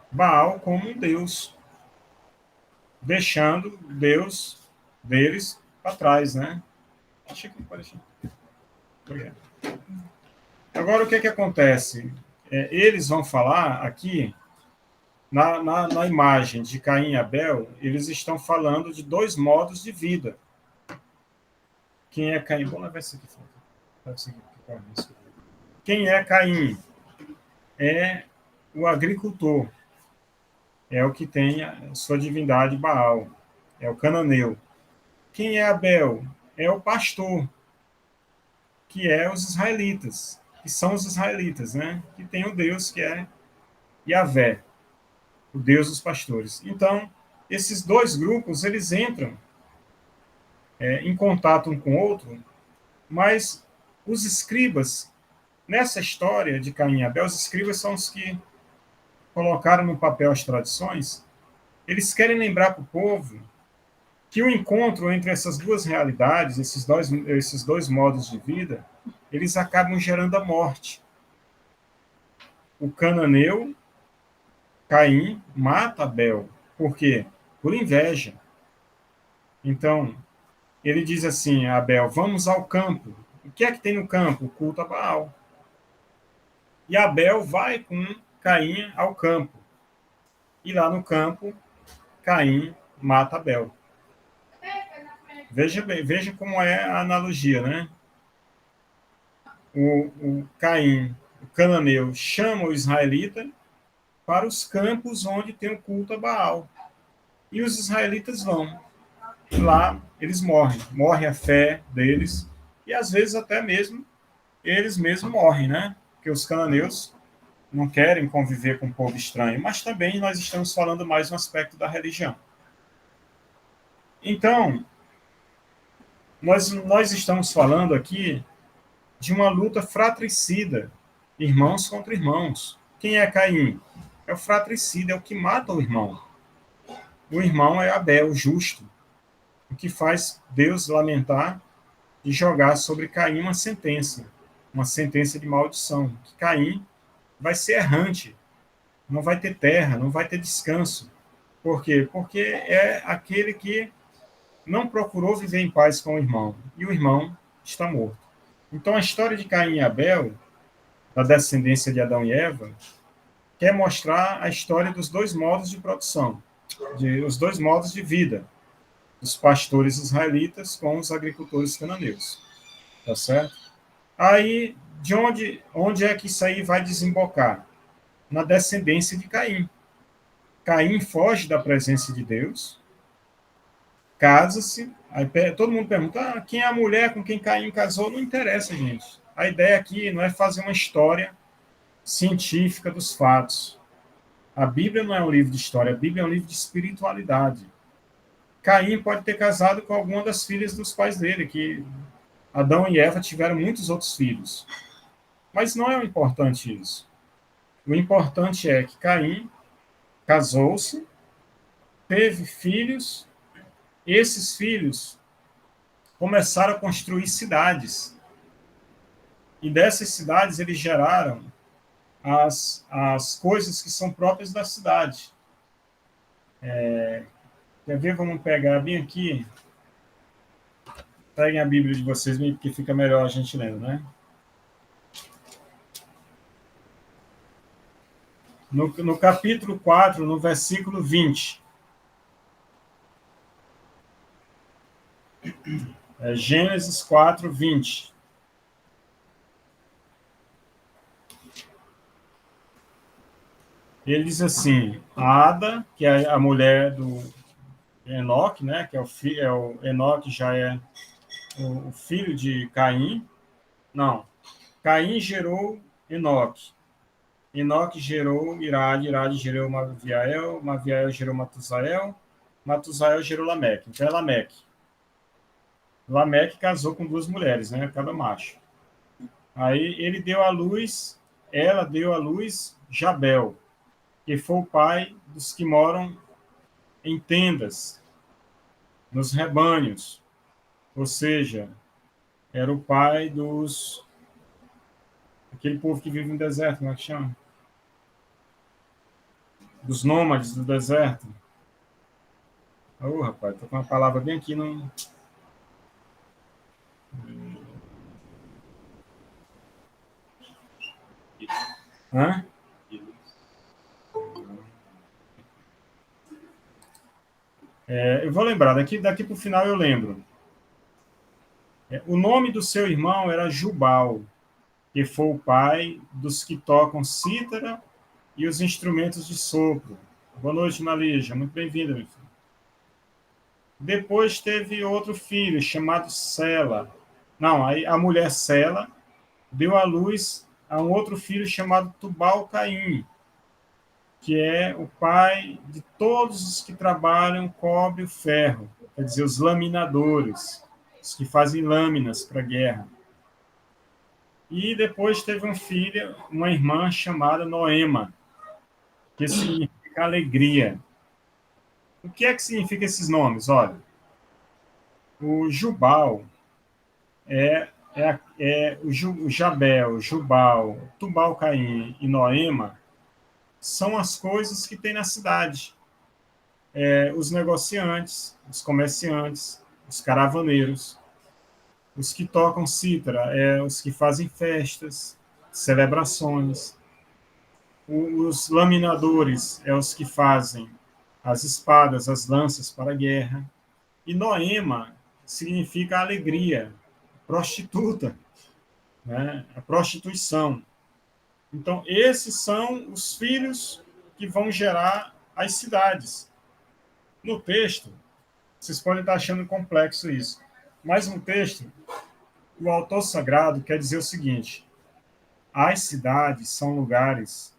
Baal como um deus, deixando o Deus deles para trás, né? Achei que não pode deixar. Obrigado. Agora, o que acontece? Eles vão falar aqui, na imagem de Caim e Abel, eles estão falando de dois modos de vida. Quem é Caim? Vou levar isso aqui. Quem é Caim? É o agricultor. É o que tem a sua divindade Baal. É o cananeu. Quem é Abel? É o pastor, que é os israelitas. Que são os israelitas, né? Que tem o Deus que é Yahvé, o Deus dos pastores. Então, esses dois grupos, eles entram em contato um com o outro, mas os escribas, nessa história de Caim e Abel, os escribas são os que colocaram no papel as tradições. Eles querem lembrar para o povo que o encontro entre essas duas realidades, esses dois modos de vida, eles acabam gerando a morte. O cananeu, Caim, mata Abel. Por quê? Por inveja. Então, ele diz assim a Abel, vamos ao campo. O que é que tem no campo? O culto a Baal. E Abel vai com Caim ao campo. E lá no campo, Caim mata Abel. Veja como é a analogia, né? O Caim, o cananeu, chama o israelita para os campos onde tem o culto a Baal. E os israelitas vão. Lá eles morrem. Morre a fé deles. E às vezes até mesmo eles mesmos morrem, né? Porque os cananeus não querem conviver com um povo estranho. Mas também nós estamos falando mais no aspecto da religião. Então, nós estamos falando aqui de uma luta fratricida, irmãos contra irmãos. Quem é Caim? É o fratricida, é o que mata o irmão. O irmão é Abel, o justo, o que faz Deus lamentar e jogar sobre Caim uma sentença de maldição, que Caim vai ser errante, não vai ter terra, não vai ter descanso. Por quê? Porque é aquele que não procurou viver em paz com o irmão, e o irmão está morto. Então, a história de Caim e Abel, da descendência de Adão e Eva, quer mostrar a história dos dois modos de produção, os dois modos de vida, dos pastores israelitas com os agricultores cananeus. Tá certo? Aí, onde é que isso aí vai desembocar? Na descendência de Caim. Caim foge da presença de Deus, casa-se, aí todo mundo pergunta, quem é a mulher com quem Caim casou? Não interessa, gente. A ideia aqui não é fazer uma história científica dos fatos. A Bíblia não é um livro de história, a Bíblia é um livro de espiritualidade. Caim pode ter casado com alguma das filhas dos pais dele, que Adão e Eva tiveram muitos outros filhos. Mas não é o importante isso. O importante é que Caim casou-se, teve filhos, esses filhos começaram a construir cidades. E dessas cidades eles geraram as coisas que são próprias da cidade. Quer ver? Vamos pegar bem aqui. Peguem a Bíblia de vocês, porque fica melhor a gente lendo, né? No capítulo 4, no versículo 20. Gênesis 4, 20. Ele diz assim, a Ada, que é a mulher do Enoque, né, que é o Enoque já é o filho de Caim. Não, Caim gerou Enoque. Enoque gerou Irade, Irade gerou Maviael, Maviael gerou Matusael, Matusael gerou Lameque. Então é Lameque. Lameque casou com duas mulheres, né, cada macho. Aí ele deu à luz, ela deu à luz Jabel, que foi o pai dos que moram em tendas, nos rebanhos. Ou seja, era o pai dos... aquele povo que vive no deserto, como é que chama? Dos nômades do deserto. Rapaz, tô com uma palavra bem aqui no... Hã? Eu vou lembrar, daqui para o final eu lembro. O nome do seu irmão era Jubal, que foi o pai dos que tocam cítara e os instrumentos de sopro. Boa noite, Malígia. Muito bem-vinda, meu filho. Depois teve outro filho, chamado Sela. Não, aí a mulher Sela deu à luz a um outro filho chamado Tubal-Caim, que é o pai de todos os que trabalham cobre o ferro, quer dizer, os laminadores, os que fazem lâminas para a guerra. E depois teve um filho, uma irmã chamada Noema, que significa alegria. O que é que significa esses nomes? Olha, o Jubal o Jabel, Jubal, Tubal-Caim e Noema são as coisas que tem na cidade. Os negociantes, os comerciantes, os caravaneiros, os que tocam cítara, os que fazem festas, celebrações. Os laminadores os que fazem as espadas, as lanças para a guerra. E Noema significa alegria, prostituta, né? A prostituição. Então, esses são os filhos que vão gerar as cidades. No texto, vocês podem estar achando complexo isso, mas no texto, o autor sagrado quer dizer o seguinte: as cidades são lugares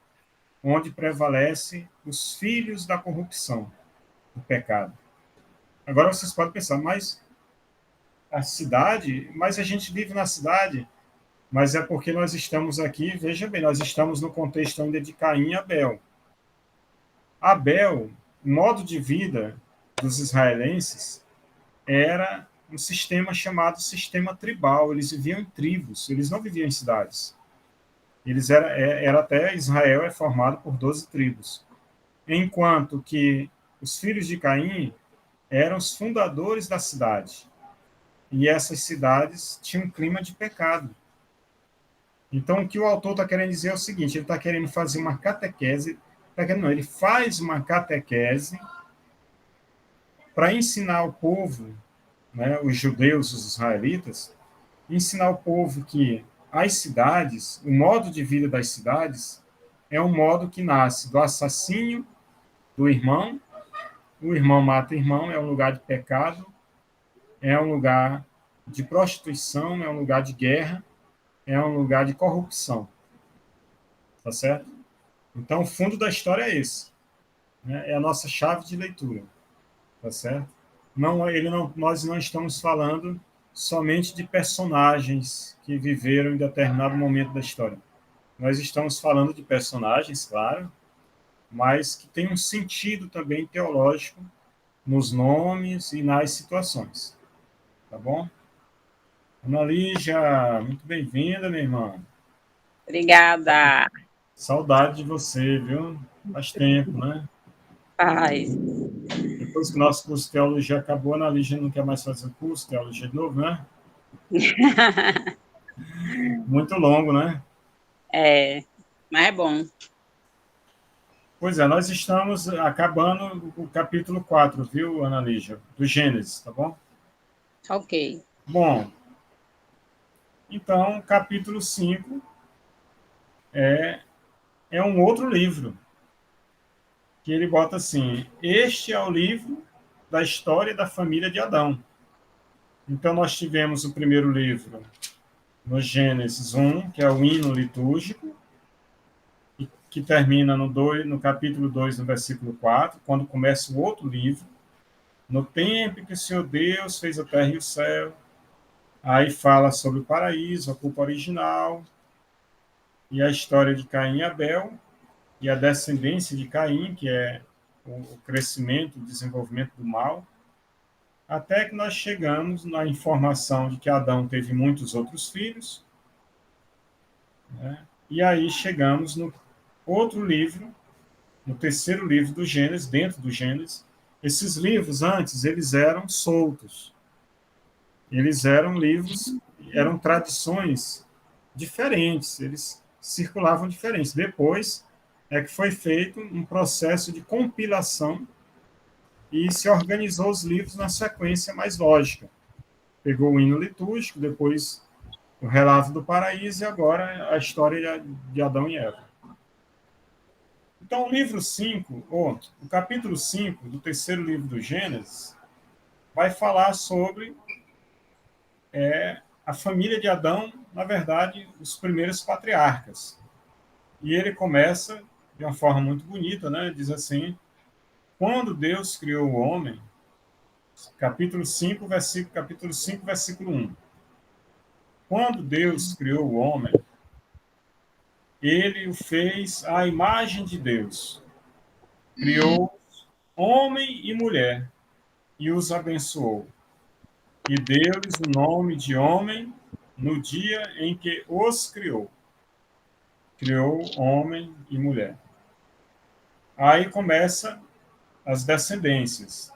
onde prevalecem os filhos da corrupção, do pecado. Agora vocês podem pensar, mas a gente vive na cidade, mas é porque nós estamos aqui, veja bem, nós estamos no contexto ainda de Caim e Abel. Abel, o modo de vida dos israelenses era um sistema chamado sistema tribal. Eles viviam em tribos, eles não viviam em cidades. Era até Israel é formado por 12 tribos. Enquanto que os filhos de Caim eram os fundadores da cidade. E essas cidades tinham um clima de pecado. Então, o que o autor está querendo dizer é o seguinte: ele está querendo fazer uma catequese, ele faz uma catequese para ensinar o povo, né, os judeus, os israelitas, ensinar o povo que as cidades, o modo de vida das cidades, é um modo que nasce do assassínio do irmão, o irmão mata o irmão, é um lugar de pecado, é um lugar de prostituição, é um lugar de guerra, é um lugar de corrupção. Tá certo? Então, o fundo da história é esse. Né? É a nossa chave de leitura. Tá certo? Nós não estamos falando somente de personagens que viveram em determinado momento da história. Nós estamos falando de personagens, claro, mas que tem um sentido também teológico nos nomes e nas situações. Tá bom? Ana Lígia, muito bem-vinda, minha irmã. Obrigada. Saudade de você, viu? Faz tempo, né? Paz. Depois que o nosso curso de teologia acabou, a Ana Lígia não quer mais fazer o curso de teologia de novo, né? Muito longo, né? Mas é bom. Pois é, nós estamos acabando o capítulo 4, viu, Ana Lígia? Do Gênesis, tá bom? Ok. Bom, então, capítulo 5 é um outro livro. que ele bota assim: este é o livro da história da família de Adão. Então, nós tivemos o primeiro livro, no Gênesis 1, que é o hino litúrgico, que termina no capítulo 2, no versículo 4, quando começa o outro livro. No tempo em que o Senhor Deus fez a terra e o céu, aí fala sobre o paraíso, a culpa original, e a história de Caim e Abel, e a descendência de Caim, que é o crescimento, o desenvolvimento do mal, até que nós chegamos na informação de que Adão teve muitos outros filhos, né? E aí chegamos no outro livro, no terceiro livro do Gênesis, dentro do Gênesis. Esses livros, antes, eles eram soltos. Eles eram livros, eram tradições diferentes, eles circulavam diferentes. Depois é que foi feito um processo de compilação e se organizou os livros na sequência mais lógica. Pegou o hino litúrgico, depois o relato do paraíso e agora a história de Adão e Eva. Então, o livro 5, ou o capítulo 5 do terceiro livro do Gênesis, vai falar sobre a família de Adão, na verdade, os primeiros patriarcas. E ele começa de uma forma muito bonita, né? Diz assim: quando Deus criou o homem, capítulo 5, versículo 1. Quando Deus criou o homem, ele o fez à imagem de Deus. Criou homem e mulher e os abençoou. E deu-lhes o nome de homem no dia em que os criou. Criou homem e mulher. Aí começa as descendências.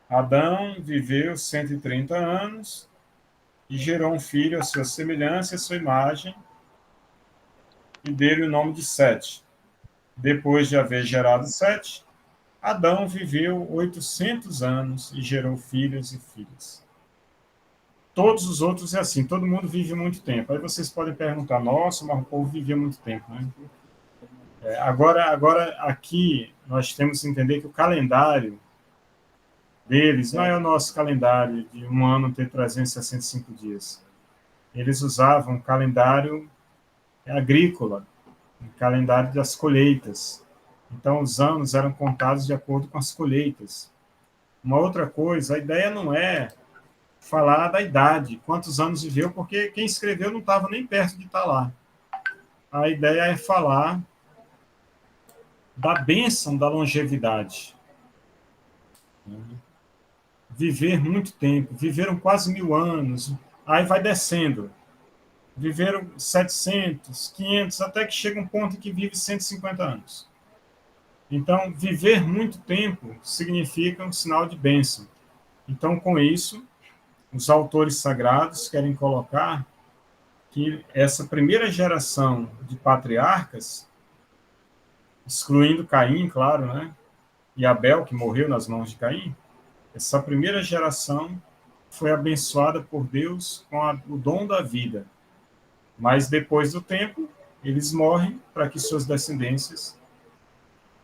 Adão viveu 130 anos e gerou um filho à sua semelhança e à sua imagem, e deu-lhe o nome de Sete. Depois de haver gerado Sete, Adão viveu 800 anos e gerou filhos e filhas. Todos os outros é assim, todo mundo vive muito tempo. Aí vocês podem perguntar: nossa, mas o povo vivia muito tempo, né? Agora, aqui, nós temos que entender que o calendário deles não é o nosso calendário de um ano ter 365 dias. Eles usavam um calendário agrícola, um calendário das colheitas. Então, os anos eram contados de acordo com as colheitas. Uma outra coisa, a ideia não é falar da idade, quantos anos viveu, porque quem escreveu não estava nem perto de estar lá. A ideia é falar da bênção da longevidade. Viver muito tempo, viveram quase 1000 anos, aí vai descendo. Viveram 700, 500, até que chega um ponto em que vive 150 anos. Então, viver muito tempo significa um sinal de bênção. Então, com isso, os autores sagrados querem colocar que essa primeira geração de patriarcas, excluindo Caim, claro, né? E Abel, que morreu nas mãos de Caim, essa primeira geração foi abençoada por Deus com o dom da vida. Mas depois do tempo, eles morrem para que suas descendências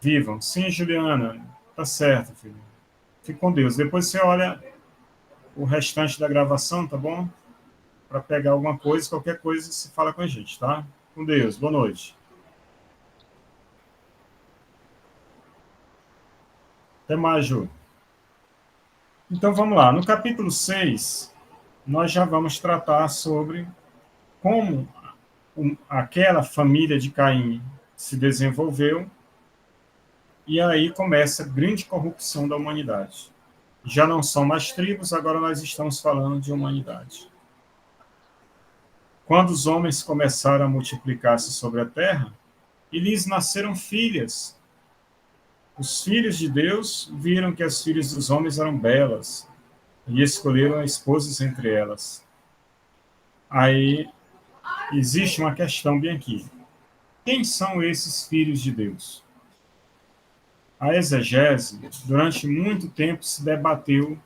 vivam. Sim, Juliana, tá certo, filho. Fique com Deus. Depois você olha o restante da gravação, tá bom? Para pegar alguma coisa, qualquer coisa, se fala com a gente, tá? Com Deus. Boa noite. Até mais, Ju. Então, vamos lá. No capítulo 6, nós já vamos tratar sobre como aquela família de Caim se desenvolveu, e aí começa a grande corrupção da humanidade. Já não são mais tribos, agora nós estamos falando de humanidade. Quando os homens começaram a multiplicar-se sobre a terra, e lhes nasceram filhas. Os filhos de Deus viram que as filhas dos homens eram belas, e escolheram esposas entre elas. Aí existe uma questão bem aqui. Quem são esses filhos de Deus? A exegese, durante muito tempo, se debateu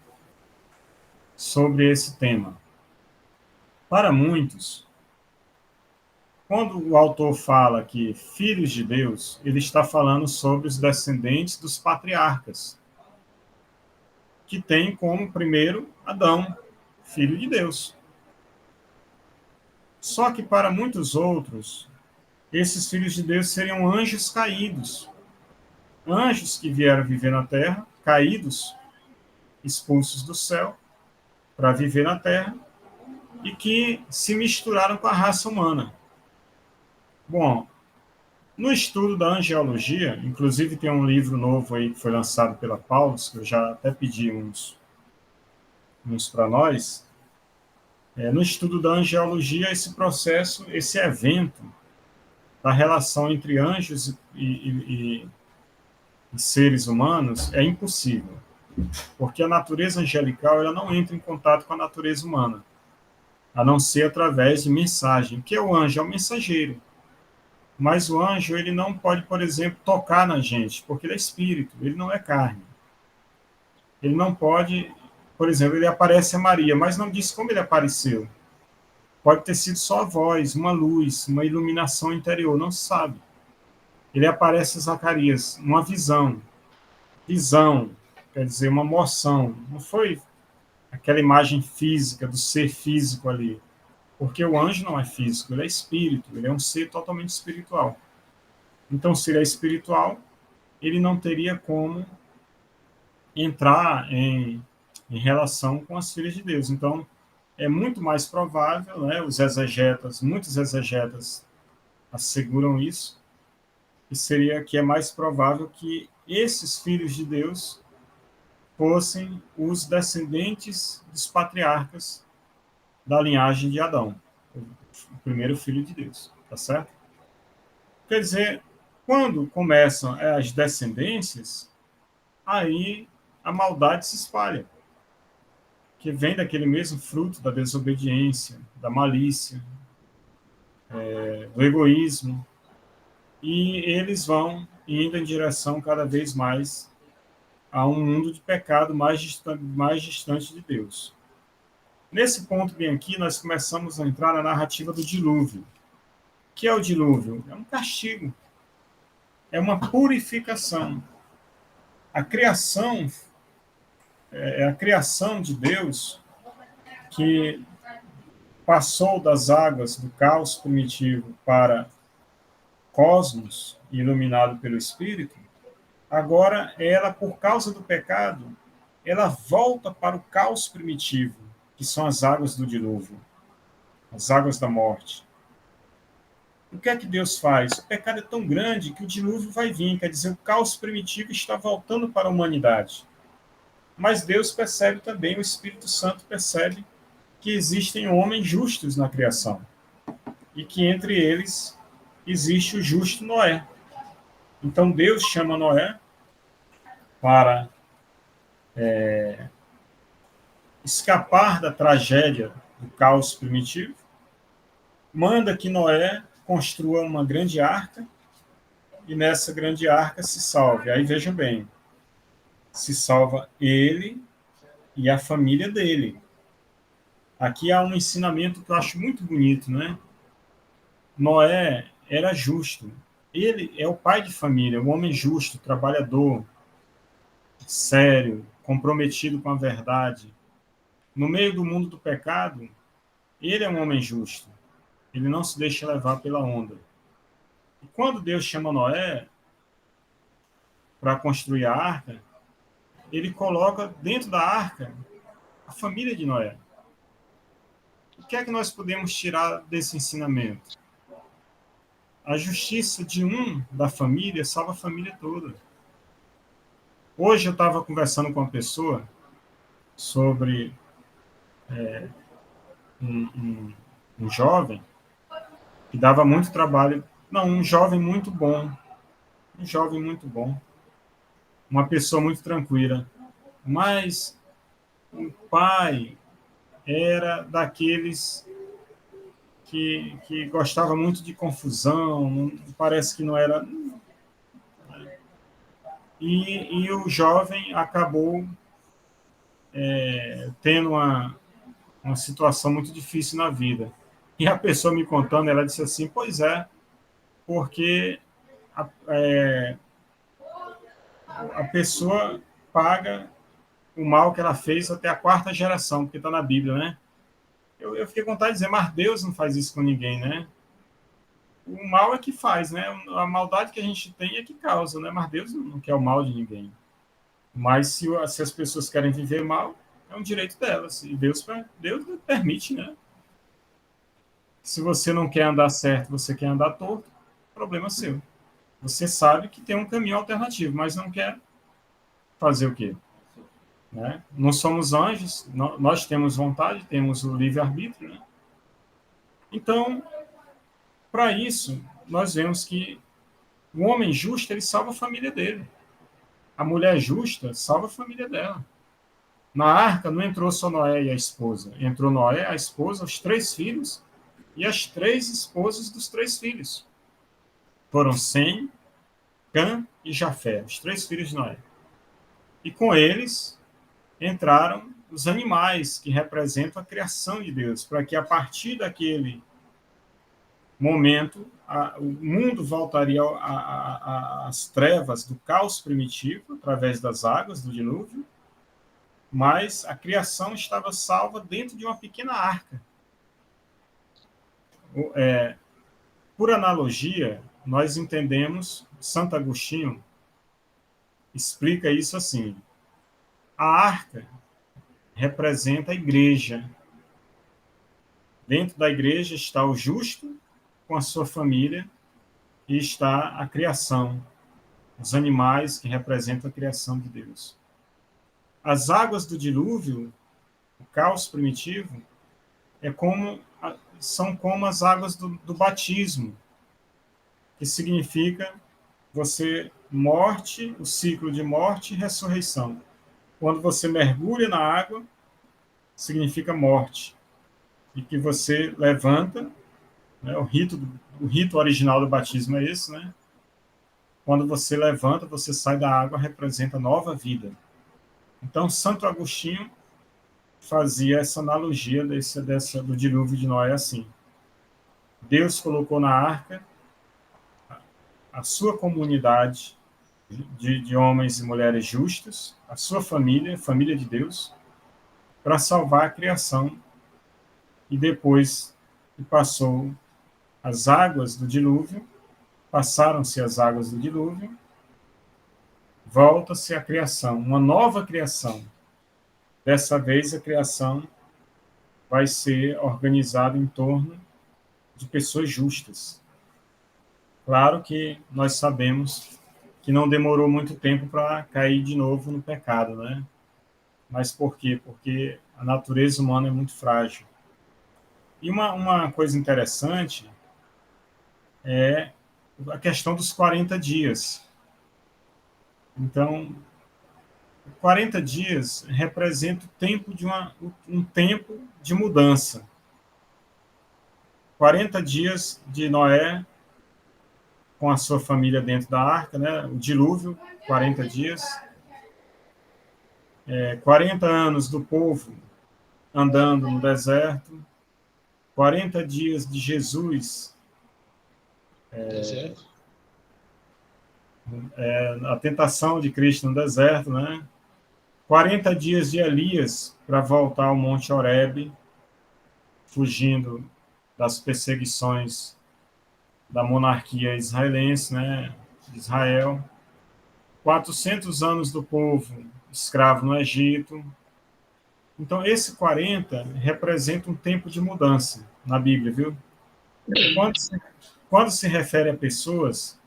sobre esse tema. Para muitos, quando o autor fala que filhos de Deus, ele está falando sobre os descendentes dos patriarcas, que tem como primeiro Adão, filho de Deus. Só que para muitos outros, esses filhos de Deus seriam anjos caídos, anjos que vieram viver na terra, caídos, expulsos do céu, para viver na terra, e que se misturaram com a raça humana. Bom, no estudo da angeologia, inclusive tem um livro novo aí que foi lançado pela Paulus, que eu já até pedi uns para nós. No estudo da angeologia, esse processo, esse evento da relação entre anjos e seres humanos é impossível, porque a natureza angelical ela não entra em contato com a natureza humana, a não ser através de mensagem. O que é o anjo? É o mensageiro. Mas o anjo ele não pode, por exemplo, tocar na gente, porque ele é espírito, ele não é carne. Ele não pode, por exemplo, ele aparece a Maria, mas não diz como ele apareceu. Pode ter sido só a voz, uma luz, uma iluminação interior, não se sabe. Ele aparece a Zacarias, uma visão, quer dizer, uma moção. Não foi aquela imagem física do ser físico ali, porque o anjo não é físico, ele é espírito, ele é um ser totalmente espiritual. Então, se ele é espiritual, ele não teria como entrar em relação com as filhas de Deus. Então, é muito mais provável, né, muitos exegetas asseguram isso, que é mais provável que esses filhos de Deus fossem os descendentes dos patriarcas da linhagem de Adão, o primeiro filho de Deus, tá certo? Quer dizer, quando começam as descendências, aí a maldade se espalha, que vem daquele mesmo fruto da desobediência, da malícia, do egoísmo, e eles vão indo em direção cada vez mais a um mundo de pecado mais distante de Deus. Nesse ponto bem aqui, nós começamos a entrar na narrativa do dilúvio. O que é o dilúvio? É um castigo, é uma purificação. A criação é a criação de Deus que passou das águas do caos primitivo para cosmos, iluminado pelo Espírito. Agora, ela, por causa do pecado, ela volta para o caos primitivo, que são as águas do dilúvio, as águas da morte. O que é que Deus faz? O pecado é tão grande que o dilúvio vai vir, quer dizer, o caos primitivo está voltando para a humanidade. Mas Deus percebe também, o Espírito Santo percebe que existem homens justos na criação e que entre eles existe o justo Noé. Então Deus chama Noé para escapar da tragédia do caos primitivo, manda que Noé construa uma grande arca e nessa grande arca se salve. Aí vejam bem, se salva ele e a família dele. Aqui há um ensinamento que eu acho muito bonito, né? Noé era justo. Ele é o pai de família, o homem justo, trabalhador, sério, comprometido com a verdade. No meio do mundo do pecado, ele é um homem justo. Ele não se deixa levar pela onda. E quando Deus chama Noé para construir a arca, ele coloca dentro da arca a família de Noé. O que é que nós podemos tirar desse ensinamento? A justiça de um da família salva a família toda. Hoje eu estava conversando com uma pessoa sobre um jovem que dava muito trabalho. Não, um jovem muito bom. Um jovem muito bom. Uma pessoa muito tranquila. Mas o pai era daqueles que gostava muito de confusão, parece que não era. E o jovem acabou tendo uma situação muito difícil na vida. E a pessoa me contando, ela disse assim, pois é, porque a pessoa paga o mal que ela fez até a quarta geração, porque está na Bíblia, né? Eu fiquei com vontade de dizer, mas Deus não faz isso com ninguém, né? O mal é que faz, né? A maldade que a gente tem é que causa, né? Mas Deus não quer o mal de ninguém. Mas se as pessoas querem viver mal, é um direito delas. E Deus permite, né? Se você não quer andar certo, você quer andar torto, problema seu. Você sabe que tem um caminho alternativo, mas não quer fazer o quê? Né? Não somos anjos, nós temos vontade, temos o livre-arbítrio. Né? Então, para isso, nós vemos que o homem justo, ele salva a família dele. A mulher justa salva a família dela. Na arca não entrou só Noé e a esposa. Entrou Noé, a esposa, os 3 filhos e as 3 esposas dos 3 filhos. Foram Sem, Cã e Jafé, os 3 filhos de Noé. E com eles entraram os animais que representam a criação de Deus, para que a partir daquele momento o mundo voltaria às trevas do caos primitivo, através das águas do dilúvio, mas a criação estava salva dentro de uma pequena arca. Por analogia, nós entendemos, Santo Agostinho explica isso assim, a arca representa a igreja. Dentro da igreja está o justo com a sua família e está a criação, os animais que representam a criação de Deus. As águas do dilúvio, o caos primitivo, são como as águas do batismo, que significa morte, o ciclo de morte e ressurreição. Quando você mergulha na água, significa morte. E que você levanta, né, o rito original do batismo é esse, né? Quando você levanta, você sai da água, representa nova vida. Então, Santo Agostinho fazia essa analogia do dilúvio de Noé assim. Deus colocou na arca a sua comunidade de homens e mulheres justos, a sua família, família de Deus, para salvar a criação. E depois que passou as águas do dilúvio, passaram-se as águas do dilúvio, volta-se a criação, uma nova criação. Dessa vez a criação vai ser organizada em torno de pessoas justas. Claro que nós sabemos que não demorou muito tempo para cair de novo no pecado, né? Mas por quê? Porque a natureza humana é muito frágil. E uma coisa interessante é a questão dos 40 dias. Então, 40 dias representa o tempo um tempo de mudança. 40 dias de Noé com a sua família dentro da arca, né? O dilúvio, 40 dias. 40 anos do povo andando no deserto. 40 dias de Jesus. A tentação de Cristo no deserto, né? 40 dias de Elias para voltar ao Monte Horebe, fugindo das perseguições da monarquia israelense, né? Israel. 400 anos do povo escravo no Egito. Então, esse 40 representa um tempo de mudança na Bíblia, viu? Quando se refere a pessoas,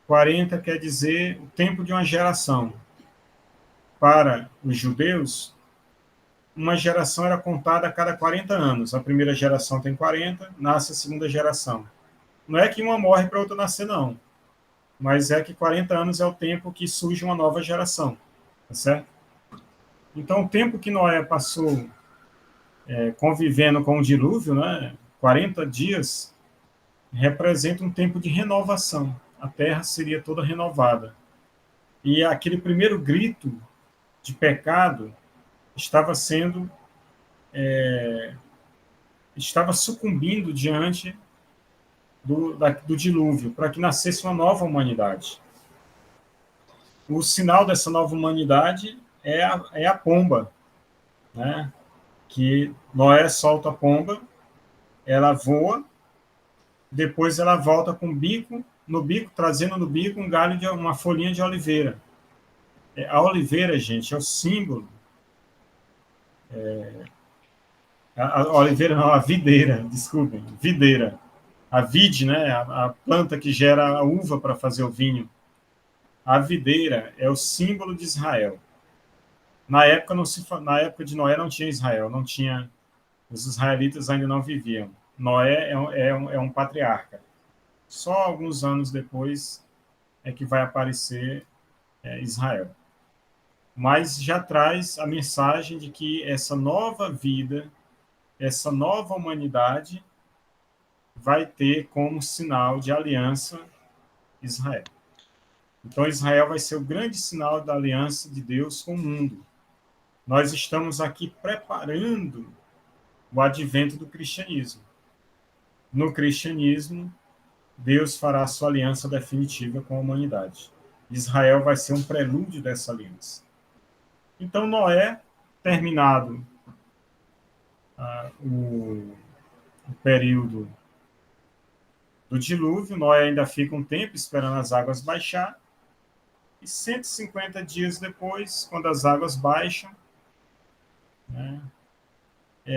40 quer dizer o tempo de uma geração. Para os judeus, uma geração era contada a cada 40 anos. A primeira geração tem 40, nasce a segunda geração. Não é que uma morre para outra nascer, não. Mas é que 40 anos é o tempo que surge uma nova geração. Tá certo? Então, o tempo que Noé passou convivendo com o dilúvio, né, 40 dias, representa um tempo de renovação. A terra seria toda renovada. E aquele primeiro grito de pecado estava sendo estava sucumbindo diante do dilúvio, para que nascesse uma nova humanidade. O sinal dessa nova humanidade é a pomba, né? Que Noé solta a pomba, ela voa, depois ela volta com o bico, no bico, trazendo no bico um galho de uma folhinha de oliveira. A oliveira, gente, é o símbolo. A oliveira não, a videira, desculpem, videira. A vide, né? A planta que gera a uva para fazer o vinho. A videira é o símbolo de Israel. Na época de Noé não tinha Israel, não tinha, os israelitas ainda não viviam. Noé é um patriarca. Só alguns anos depois é que vai aparecer Israel. Mas já traz a mensagem de que essa nova vida, essa nova humanidade vai ter como sinal de aliança Israel. Então Israel vai ser o grande sinal da aliança de Deus com o mundo. Nós estamos aqui preparando o advento do cristianismo. No cristianismo, Deus fará a sua aliança definitiva com a humanidade. Israel vai ser um prelúdio dessa aliança. Então, Noé, terminado o período do dilúvio, Noé ainda fica um tempo esperando as águas baixar, e 150 dias depois, quando as águas baixam, né,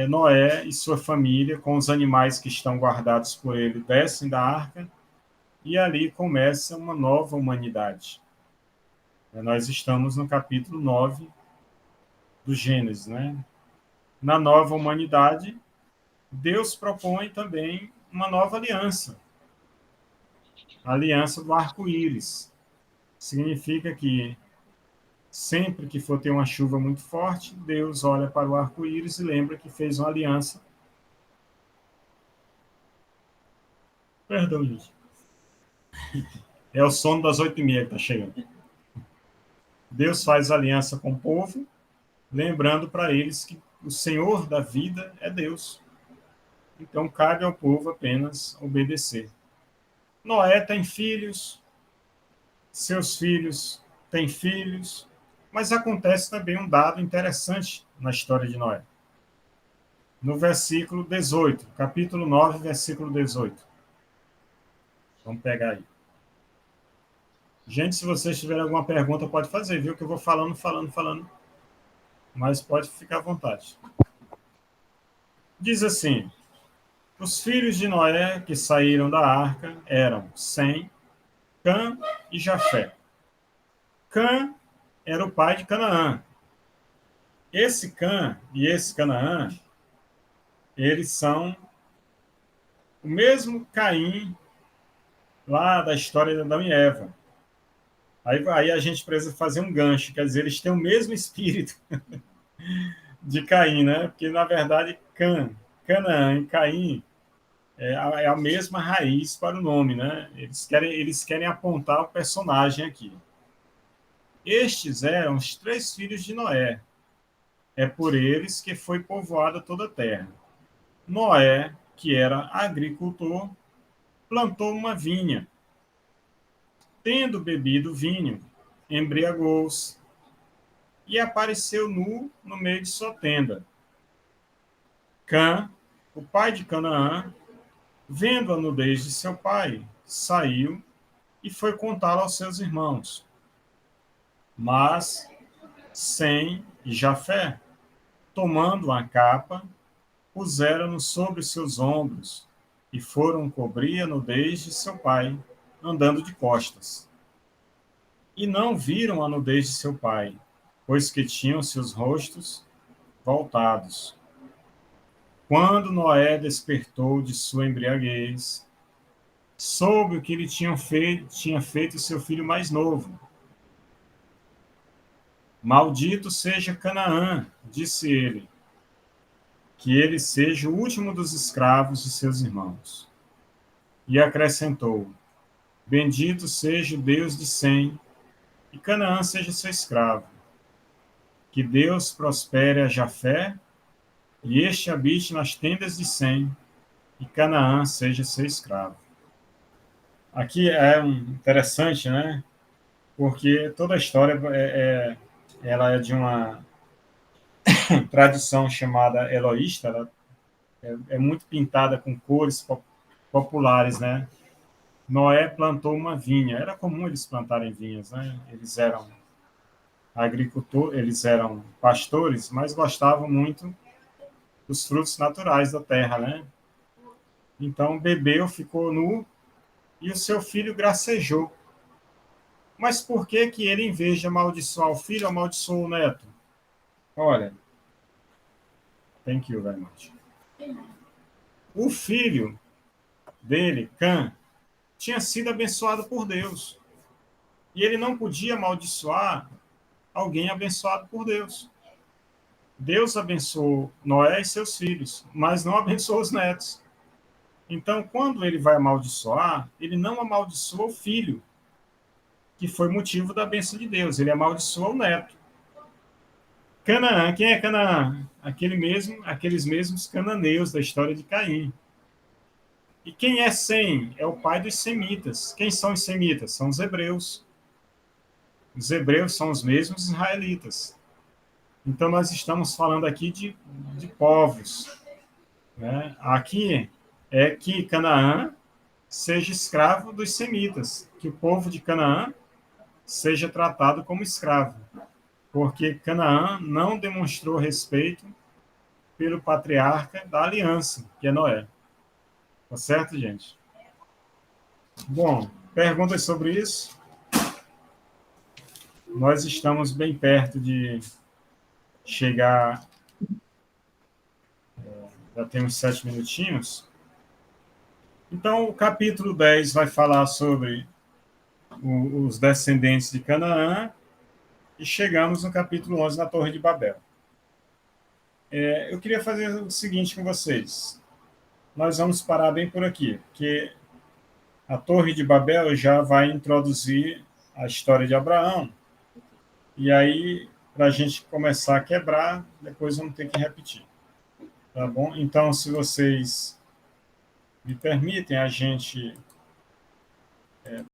Noé e sua família, com os animais que estão guardados por ele, descem da arca, e ali começa uma nova humanidade. Nós estamos no capítulo 9 do Gênesis, né? Na nova humanidade, Deus propõe também uma nova aliança. A aliança do arco-íris. Significa que sempre que for ter uma chuva muito forte, Deus olha para o arco-íris e lembra que fez uma aliança. Perdão, gente. É o sono das 8h30 que está chegando. Deus faz aliança com o povo, lembrando para eles que o Senhor da vida é Deus. Então, cabe ao povo apenas obedecer. Noé tem filhos, seus filhos têm filhos, mas acontece também um dado interessante na história de Noé. No versículo 18, capítulo 9, versículo 18. Vamos pegar aí. Gente, se vocês tiverem alguma pergunta, pode fazer, viu? Que eu vou falando. Mas pode ficar à vontade. Diz assim: os filhos de Noé que saíram da arca eram Sem, Cã e Jafé. Cã era o pai de Canaã. Esse Cã e esse Canaã, eles são o mesmo Caim lá da história de Adão e Eva. Aí a gente precisa fazer um gancho, quer dizer, eles têm o mesmo espírito de Caim, né? Porque, na verdade, Canaã e Caim é a mesma raiz para o nome, né? Eles querem apontar o personagem aqui. Estes eram os 3 filhos de Noé. É por eles que foi povoada toda a terra. Noé, que era agricultor, plantou uma vinha. Tendo bebido vinho, embriagou-se e apareceu nu no meio de sua tenda. Cã, o pai de Canaã, vendo a nudez de seu pai, saiu e foi contá-la aos seus irmãos. Mas Sem e Jafé, tomando uma capa, puseram-no sobre seus ombros e foram cobrir a nudez de seu pai, andando de costas. E não viram a nudez de seu pai, pois que tinham seus rostos voltados. Quando Noé despertou de sua embriaguez, soube o que lhe tinha feito seu filho mais novo. Maldito seja Canaã, disse ele, que ele seja o último dos escravos de seus irmãos. E acrescentou: bendito seja o Deus de Sem, e Canaã seja seu escravo. Que Deus prospere a Jafé e este habite nas tendas de Sem, e Canaã seja seu escravo. Aqui é interessante, né? Porque toda a história ela é de uma tradição chamada eloísta, ela é muito pintada com cores populares, né? Noé plantou uma vinha. Era comum eles plantarem vinhas, né? Eles eram agricultores, eles eram pastores, mas gostavam muito dos frutos naturais da terra, né? Então bebeu, ficou nu e o seu filho gracejou. Mas por que que ele, em vez de amaldiçoar o filho, amaldiçoou o neto? Olha, thank you very much. O filho dele, Cã, tinha sido abençoado por Deus. E ele não podia amaldiçoar alguém abençoado por Deus. Deus abençoou Noé e seus filhos, mas não abençoou os netos. Então, quando ele vai amaldiçoar, ele não amaldiçoa o filho, que foi motivo da bênção de Deus. Ele amaldiçoa o neto. Canaã, quem é Canaã? Aqueles mesmos cananeus da história de Caim. E quem é Sem? É o pai dos semitas. Quem são os semitas? São os hebreus. Os hebreus são os mesmos israelitas. Então, nós estamos falando aqui de povos. Né? Aqui é que Canaã seja escravo dos semitas, que o povo de Canaã seja tratado como escravo, porque Canaã não demonstrou respeito pelo patriarca da aliança, que é Noé. Tá certo, gente? Bom, perguntas sobre isso? Nós estamos bem perto de chegar, já temos 7 minutinhos. Então, o capítulo 10 vai falar sobre os descendentes de Canaã e chegamos no capítulo 11, na Torre de Babel. Eu queria fazer o seguinte com vocês. Nós vamos parar bem por aqui, porque a Torre de Babel já vai introduzir a história de Abraão, e aí, para a gente começar a quebrar, depois vamos ter que repetir. Tá bom? Então, se vocês me permitem, a gente